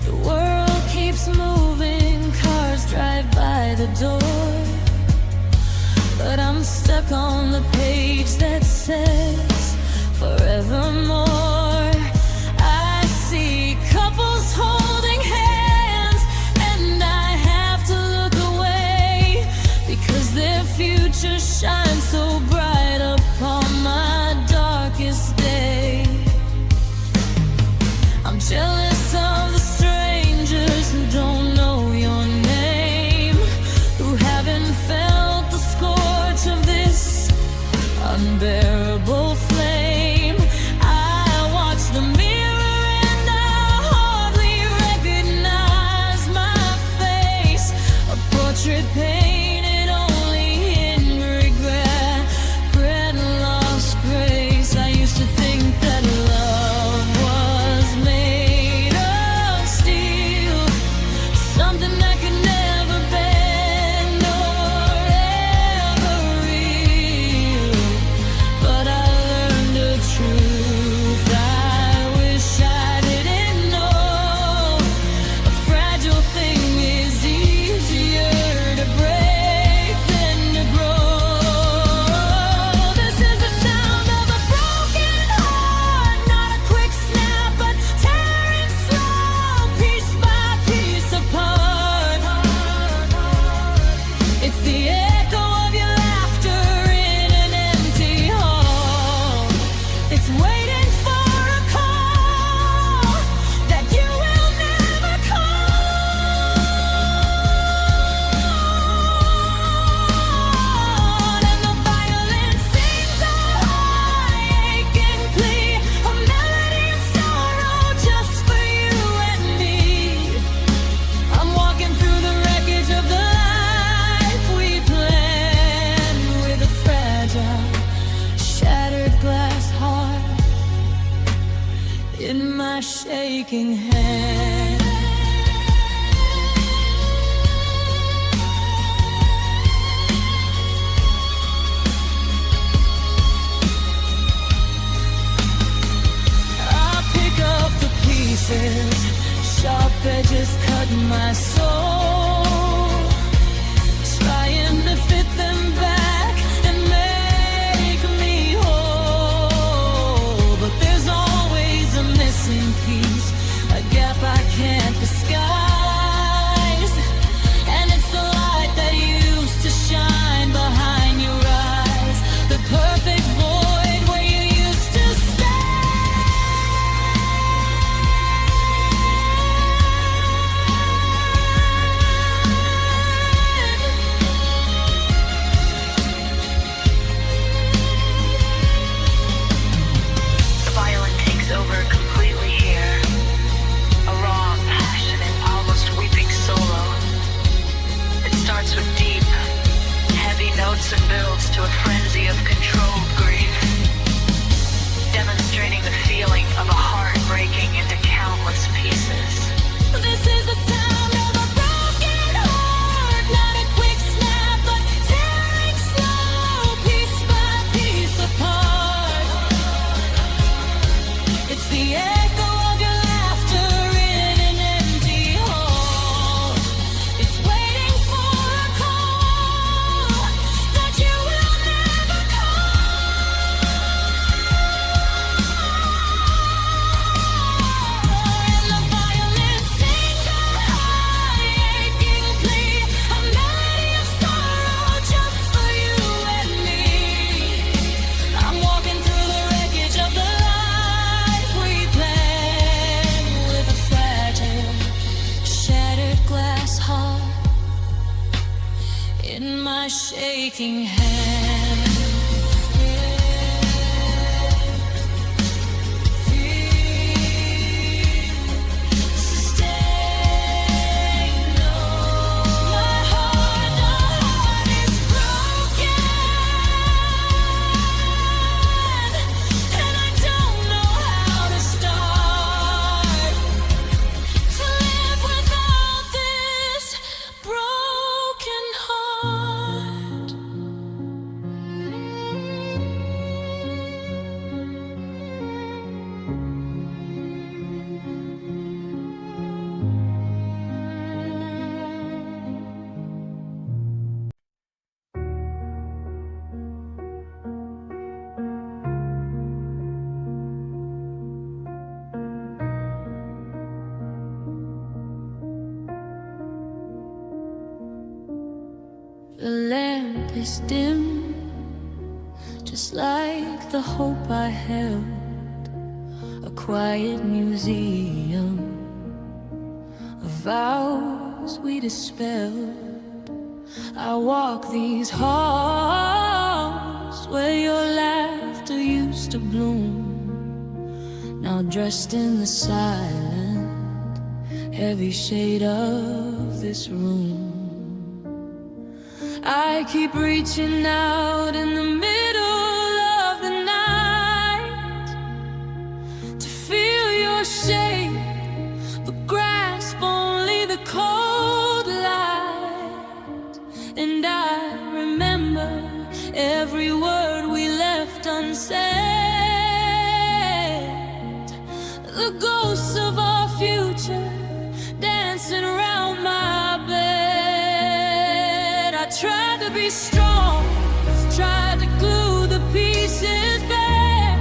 The world keeps moving, cars drive by the door, but I'm stuck on the page that says forevermore. I see couples holding hands, and I have to look away, because their future shines so bright upon my darkest day. I'm jealous of the strangers who don't know your name, who haven't felt the scorch of this unbearable flame. I watch the mirror and I hardly recognize my face, a portrait painted only in regret, and lost grace. I used to think that love was made of steel, something that could never bend or ever heal. But I learned the truth I wish I didn't know. A fragile thing is easier to break than to grow. This is the sound of a broken heart, not a quick snap, but tearing slow, piece by piece apart. It's the echo of your laughter in an empty hall. It's waiting for a call that you will never call. And the violin sings a high aching plea, a melody of sorrow just for you and me. I'm walking through the wreckage of the life we planned, with a fragile, shattered glass heart in my shaking hand. I pick up the pieces, sharp edges cut my soul, trying peace, a gap I can't disguise. And it's the light that used to shine behind your eyes, the perfect void where you used to over completely here. A raw, passionate, almost weeping solo. It starts with deep, heavy notes and builds to a frenzy of controlled grief, demonstrating the feeling of a heart breaking into countless pieces. This is the sound of a broken heart, not a quick snap, but tearing slow, piece by piece apart. It's the echo of your laughter in an empty hall. It's waiting for a call that you will never call. And the violin sings a high aching plea, a melody of sorrow just for you and me. I'm walking through the wreckage of the life we planned, with a fragile, shattered glass heart in my shaking hand. Sustained, no. My heart, the heart is broken, and I don't know how to start to live without this broken heart. The lamp is dim, just like the hope I held, a quiet museum of vows we dispelled. I walk these halls where your laughter used to bloom, now dressed in the silent, heavy shade of this room. I keep reaching out in the middle of the night to feel your shape, but grasp only the cold light. And I remember every word we left unsaid, the ghosts of our future dancing around my bed. I tried to be strong, tried to glue the pieces back,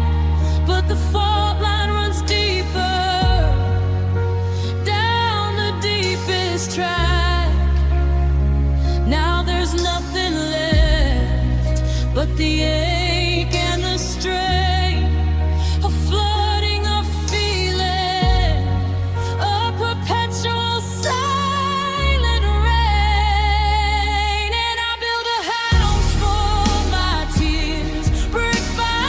but the fault line runs deeper, down the deepest track. Now there's nothing left but the ache and the strain, a flooding of feeling, a perpetual silent rain. And I build a house for my tears, brick by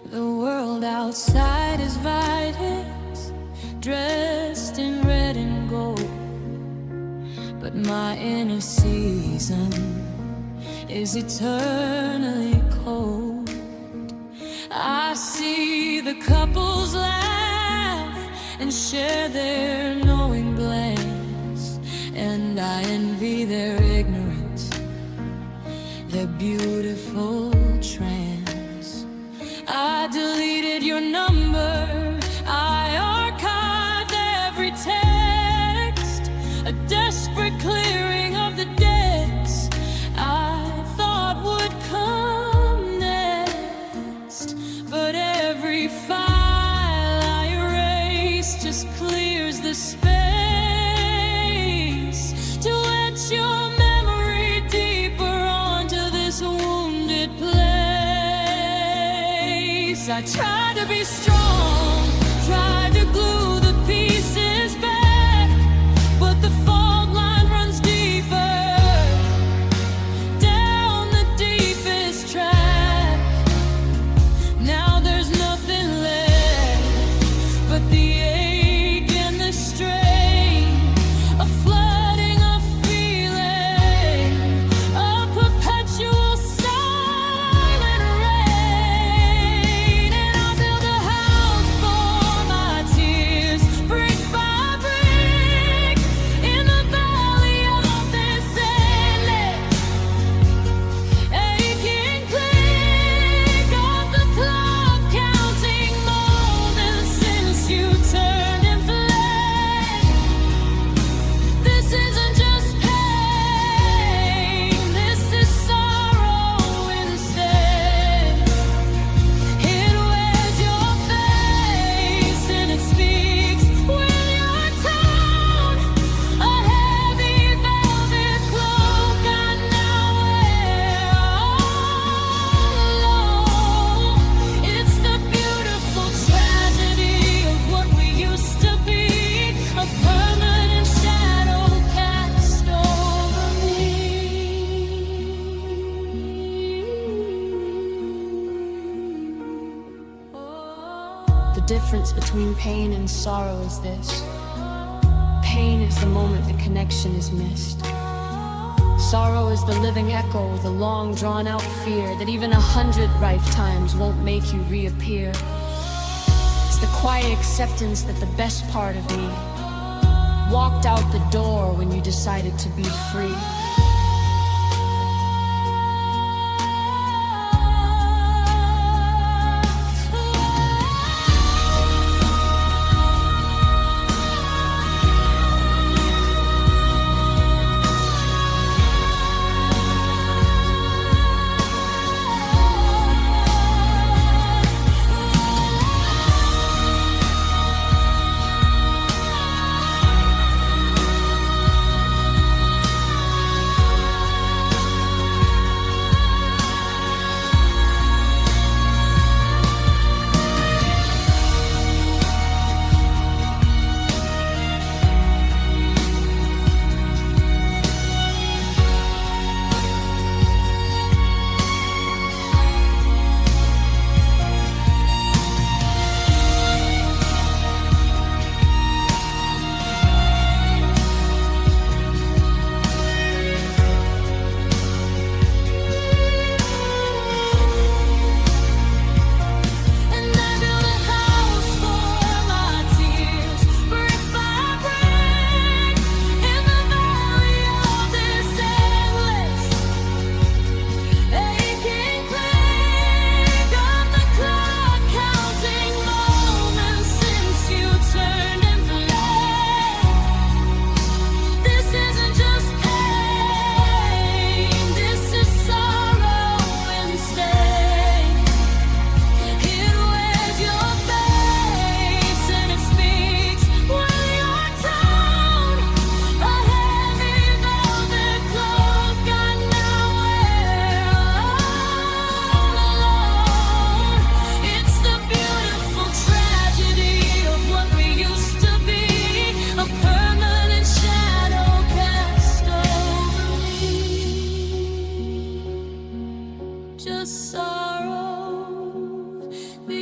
The world outside is violent, dressed in red and gold, but my inner season is eternally cold. I see the couples laugh and share their knowing glance, and I envy their ignorance, their beautiful trance. I deleted your number, I archived every text, a desperate clearing of the debts I thought would come next. But every file I erase just clears the space to etch your memory deeper onto this wounded place. I tried to be strong, tried to glue the pieces back, but the fault line runs deeper, down the deepest track. Now there's nothing left but the ache and the strain, a flooding of feeling, a perpetual silent rain. And I build a house for my tears, brick by brick, in the valley of this endless aching click of the clock counting moments since you turned and fled. This isn't just pain, this is sorrow instead. It wears your face and it speaks with your tone, a heavy velvet cloak I now wear all alone. It's the beautiful tragedy of what we used to be, a permanent shadow cast over me. The difference between pain and sorrow is this: pain is the moment the connection is missed. Sorrow is the living echo, the long drawn out fear that even 100 lifetimes won't make you reappear. It's the quiet acceptance that the best part of me walked out the door when you decided to be free. And I build a house for my tears, brick by brick, in the valley of this endless aching click of the clock counting moments since you turned and fled. This isn't just pain, this is sorrow instead. It wears your face and it speaks with your tone, a heavy velvet cloak I now wear all alone. It's the beautiful tragedy of what we used to be, a permanent shadow cast over me. Just sorrow, the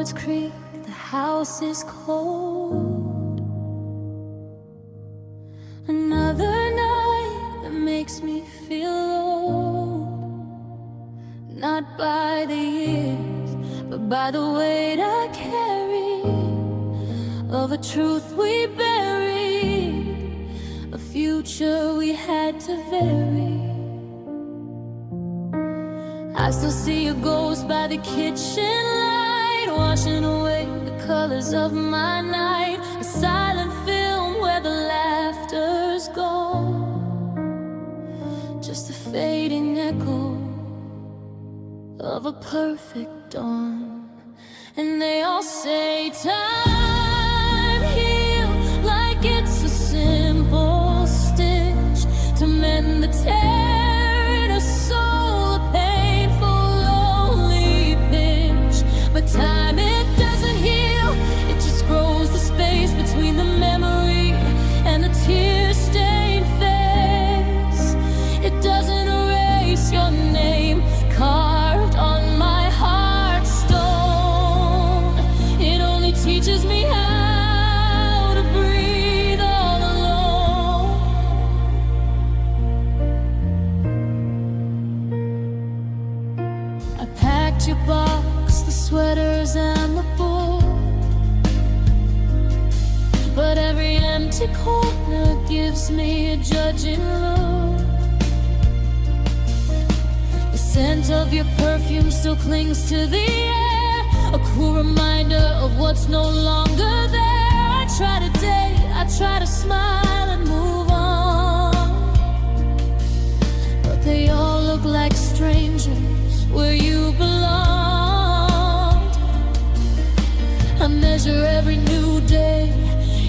words creak, the house is cold. Another night that makes me feel old. Not by the years, but by the weight I carry of a truth we buried, a future we had to vary. I still see a ghost by the kitchen light, washing away the colors of my night. A silent film where the laughter's gone, just a fading echo of a perfect dawn. And they all say time heals like it's a simple stitch to mend the tear in a soul, a painful, lonely pitch. But time, it doesn't heal, it just grows the space between the memory and the tear-stained face. It doesn't erase your name carved on my heart stone. It only teaches me how to breathe all alone. I packed your box, the sweaters and the book, but every empty corner gives me a judging look. The scent of your perfume still clings to the air, a cruel reminder of what's no longer there. I try to date, I try to smile and move on, but they all look like strangers where you belonged. I measure every new day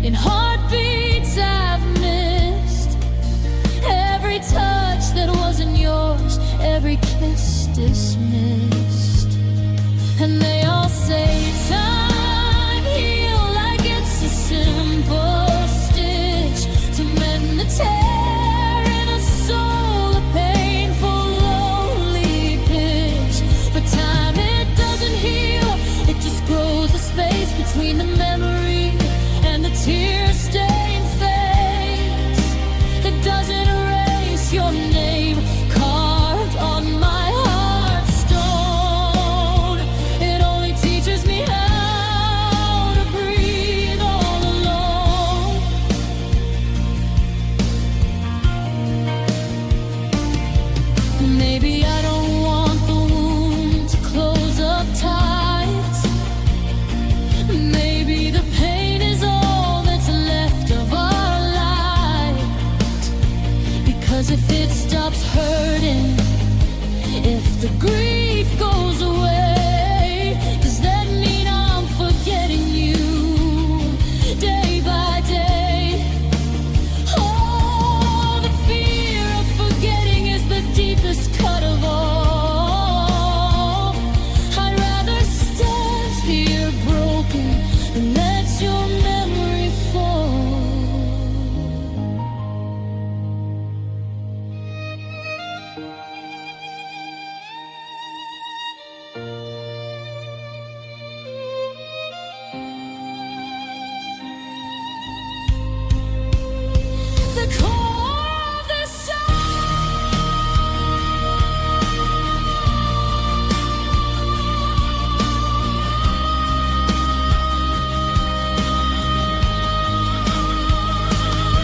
in heartbeats I've missed, every touch that wasn't yours, every kiss dismissed. And they all say time heals like it's a simple stitch to mend the tear in a soul, a painful, lonely pitch. But time, it doesn't heal, it just grows the space between the memory and the tear-stained face. It doesn't erase your name carved on my heart stone. It only teaches me how to breathe all alone. Maybe I don't want the wound to close up tight. Maybe the pain is all that's left of our light. Because if it stops hurting, if the grief goes away, does that mean I'm forgetting you day by day? Oh, the fear of forgetting is the deepest cut of all. I'd rather stand here broken than let your memory fall. The core of this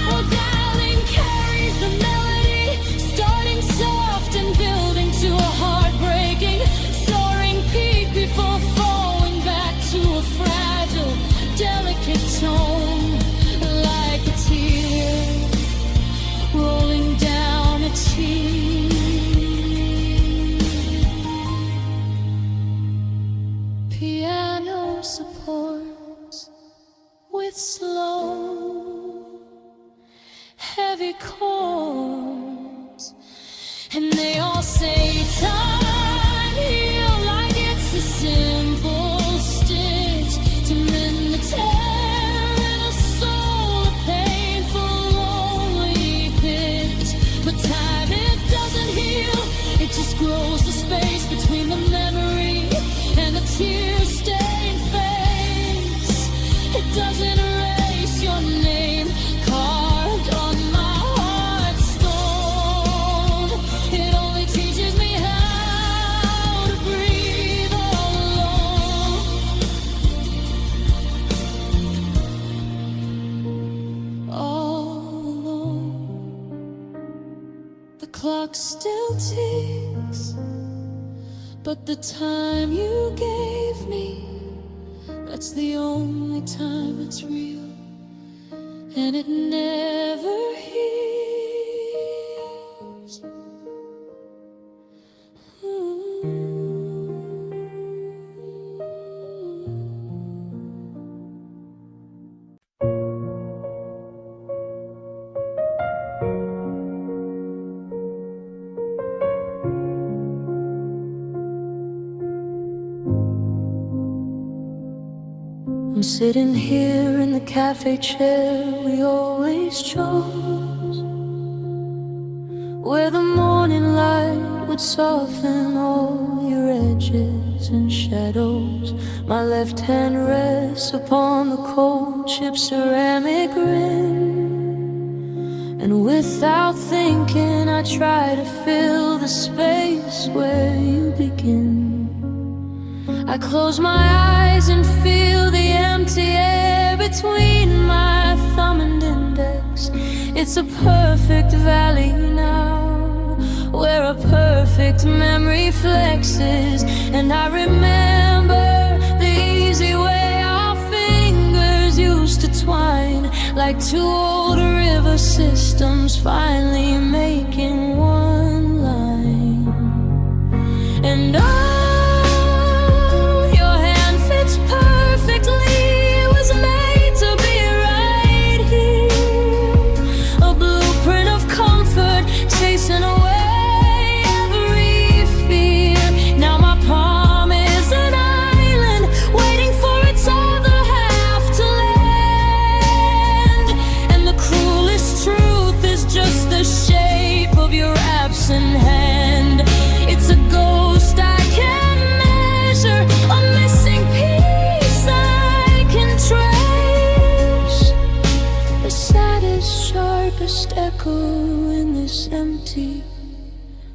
oh, darling, carries the melody, starting soft and building to a heartbreaking, soaring peak before falling back to a fragile, delicate tone, like a tear rolling down a cheek. Piano supports with slow, heavy chords, and they all say time heals like it's a simple stitch to mend the tear in a soul, a painful, lonely pitch. But time, it doesn't heal, it just grows the space between the memory and the tear-stained face. clock still ticks, but the time you gave me, that's the only time it's real, and it never heals. I'm sitting here in the cafe chair we always chose, where the morning light would soften all your edges and shadows. My left hand rests upon the cold chip ceramic rim, and without thinking I try to fill the space where you begin. I close my eyes and feel the empty air between my thumb and index. It's a perfect valley now, where a perfect memory flexes. And I remember the easy way our fingers used to twine, like two old river systems finally making one line. And echo in this empty,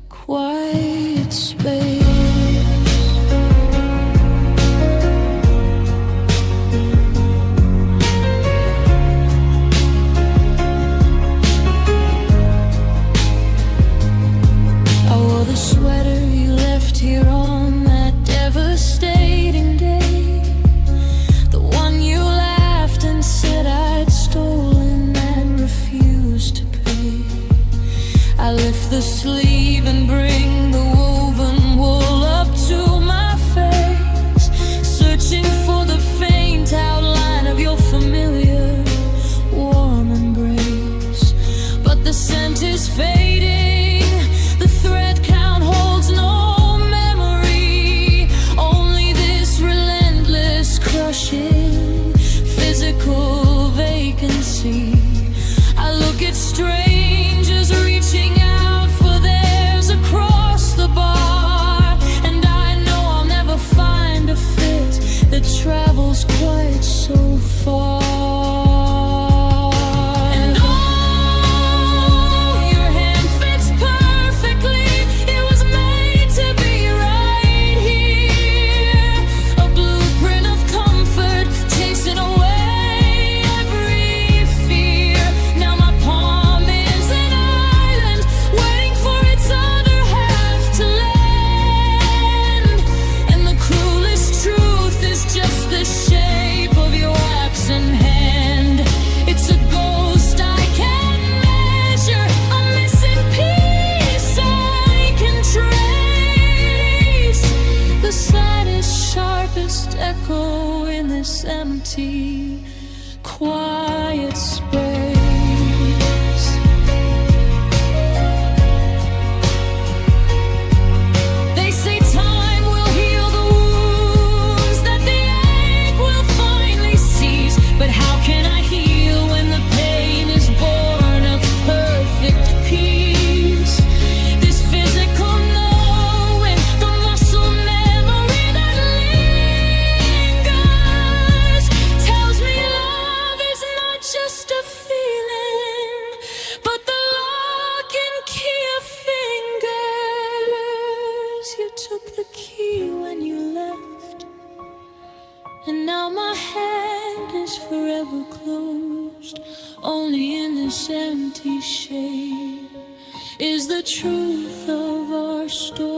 quiet space. I wore the sweater you left here on that devastating day, the one you laughed and said I'd stolen and refused to pay. I lift the sleeve and bring the woven wool up to my face, searching for the faint outline of your familiar warm embrace. But the scent is fading, the thread count holds no memory, only this relentless crushing physical vacancy. I look at strangers reaching out for theirs across the bar, and I know I'll never find a fit that travels quite so far. And oh, your hand fits perfectly, it was made to be right here, a blueprint of comfort, chasing away every fear. Now my palm is an island, waiting for its other half to land. And the cruelest truth is just the shape of your absent hand. It's a ghost I can't measure, a missing piece I can trace, the saddest, sharpest echo in this empty, quiet space. They say time will heal the wounds, that the ache will finally cease. But how can I heal when the pain is born of perfect peace? This physical knowing, the muscle memory that lingers, tells me love is not just a feeling, but the lock and key of fingers. You took the key when you left, and now my hand is forever closed. Only in this empty shape is the the truth of our story.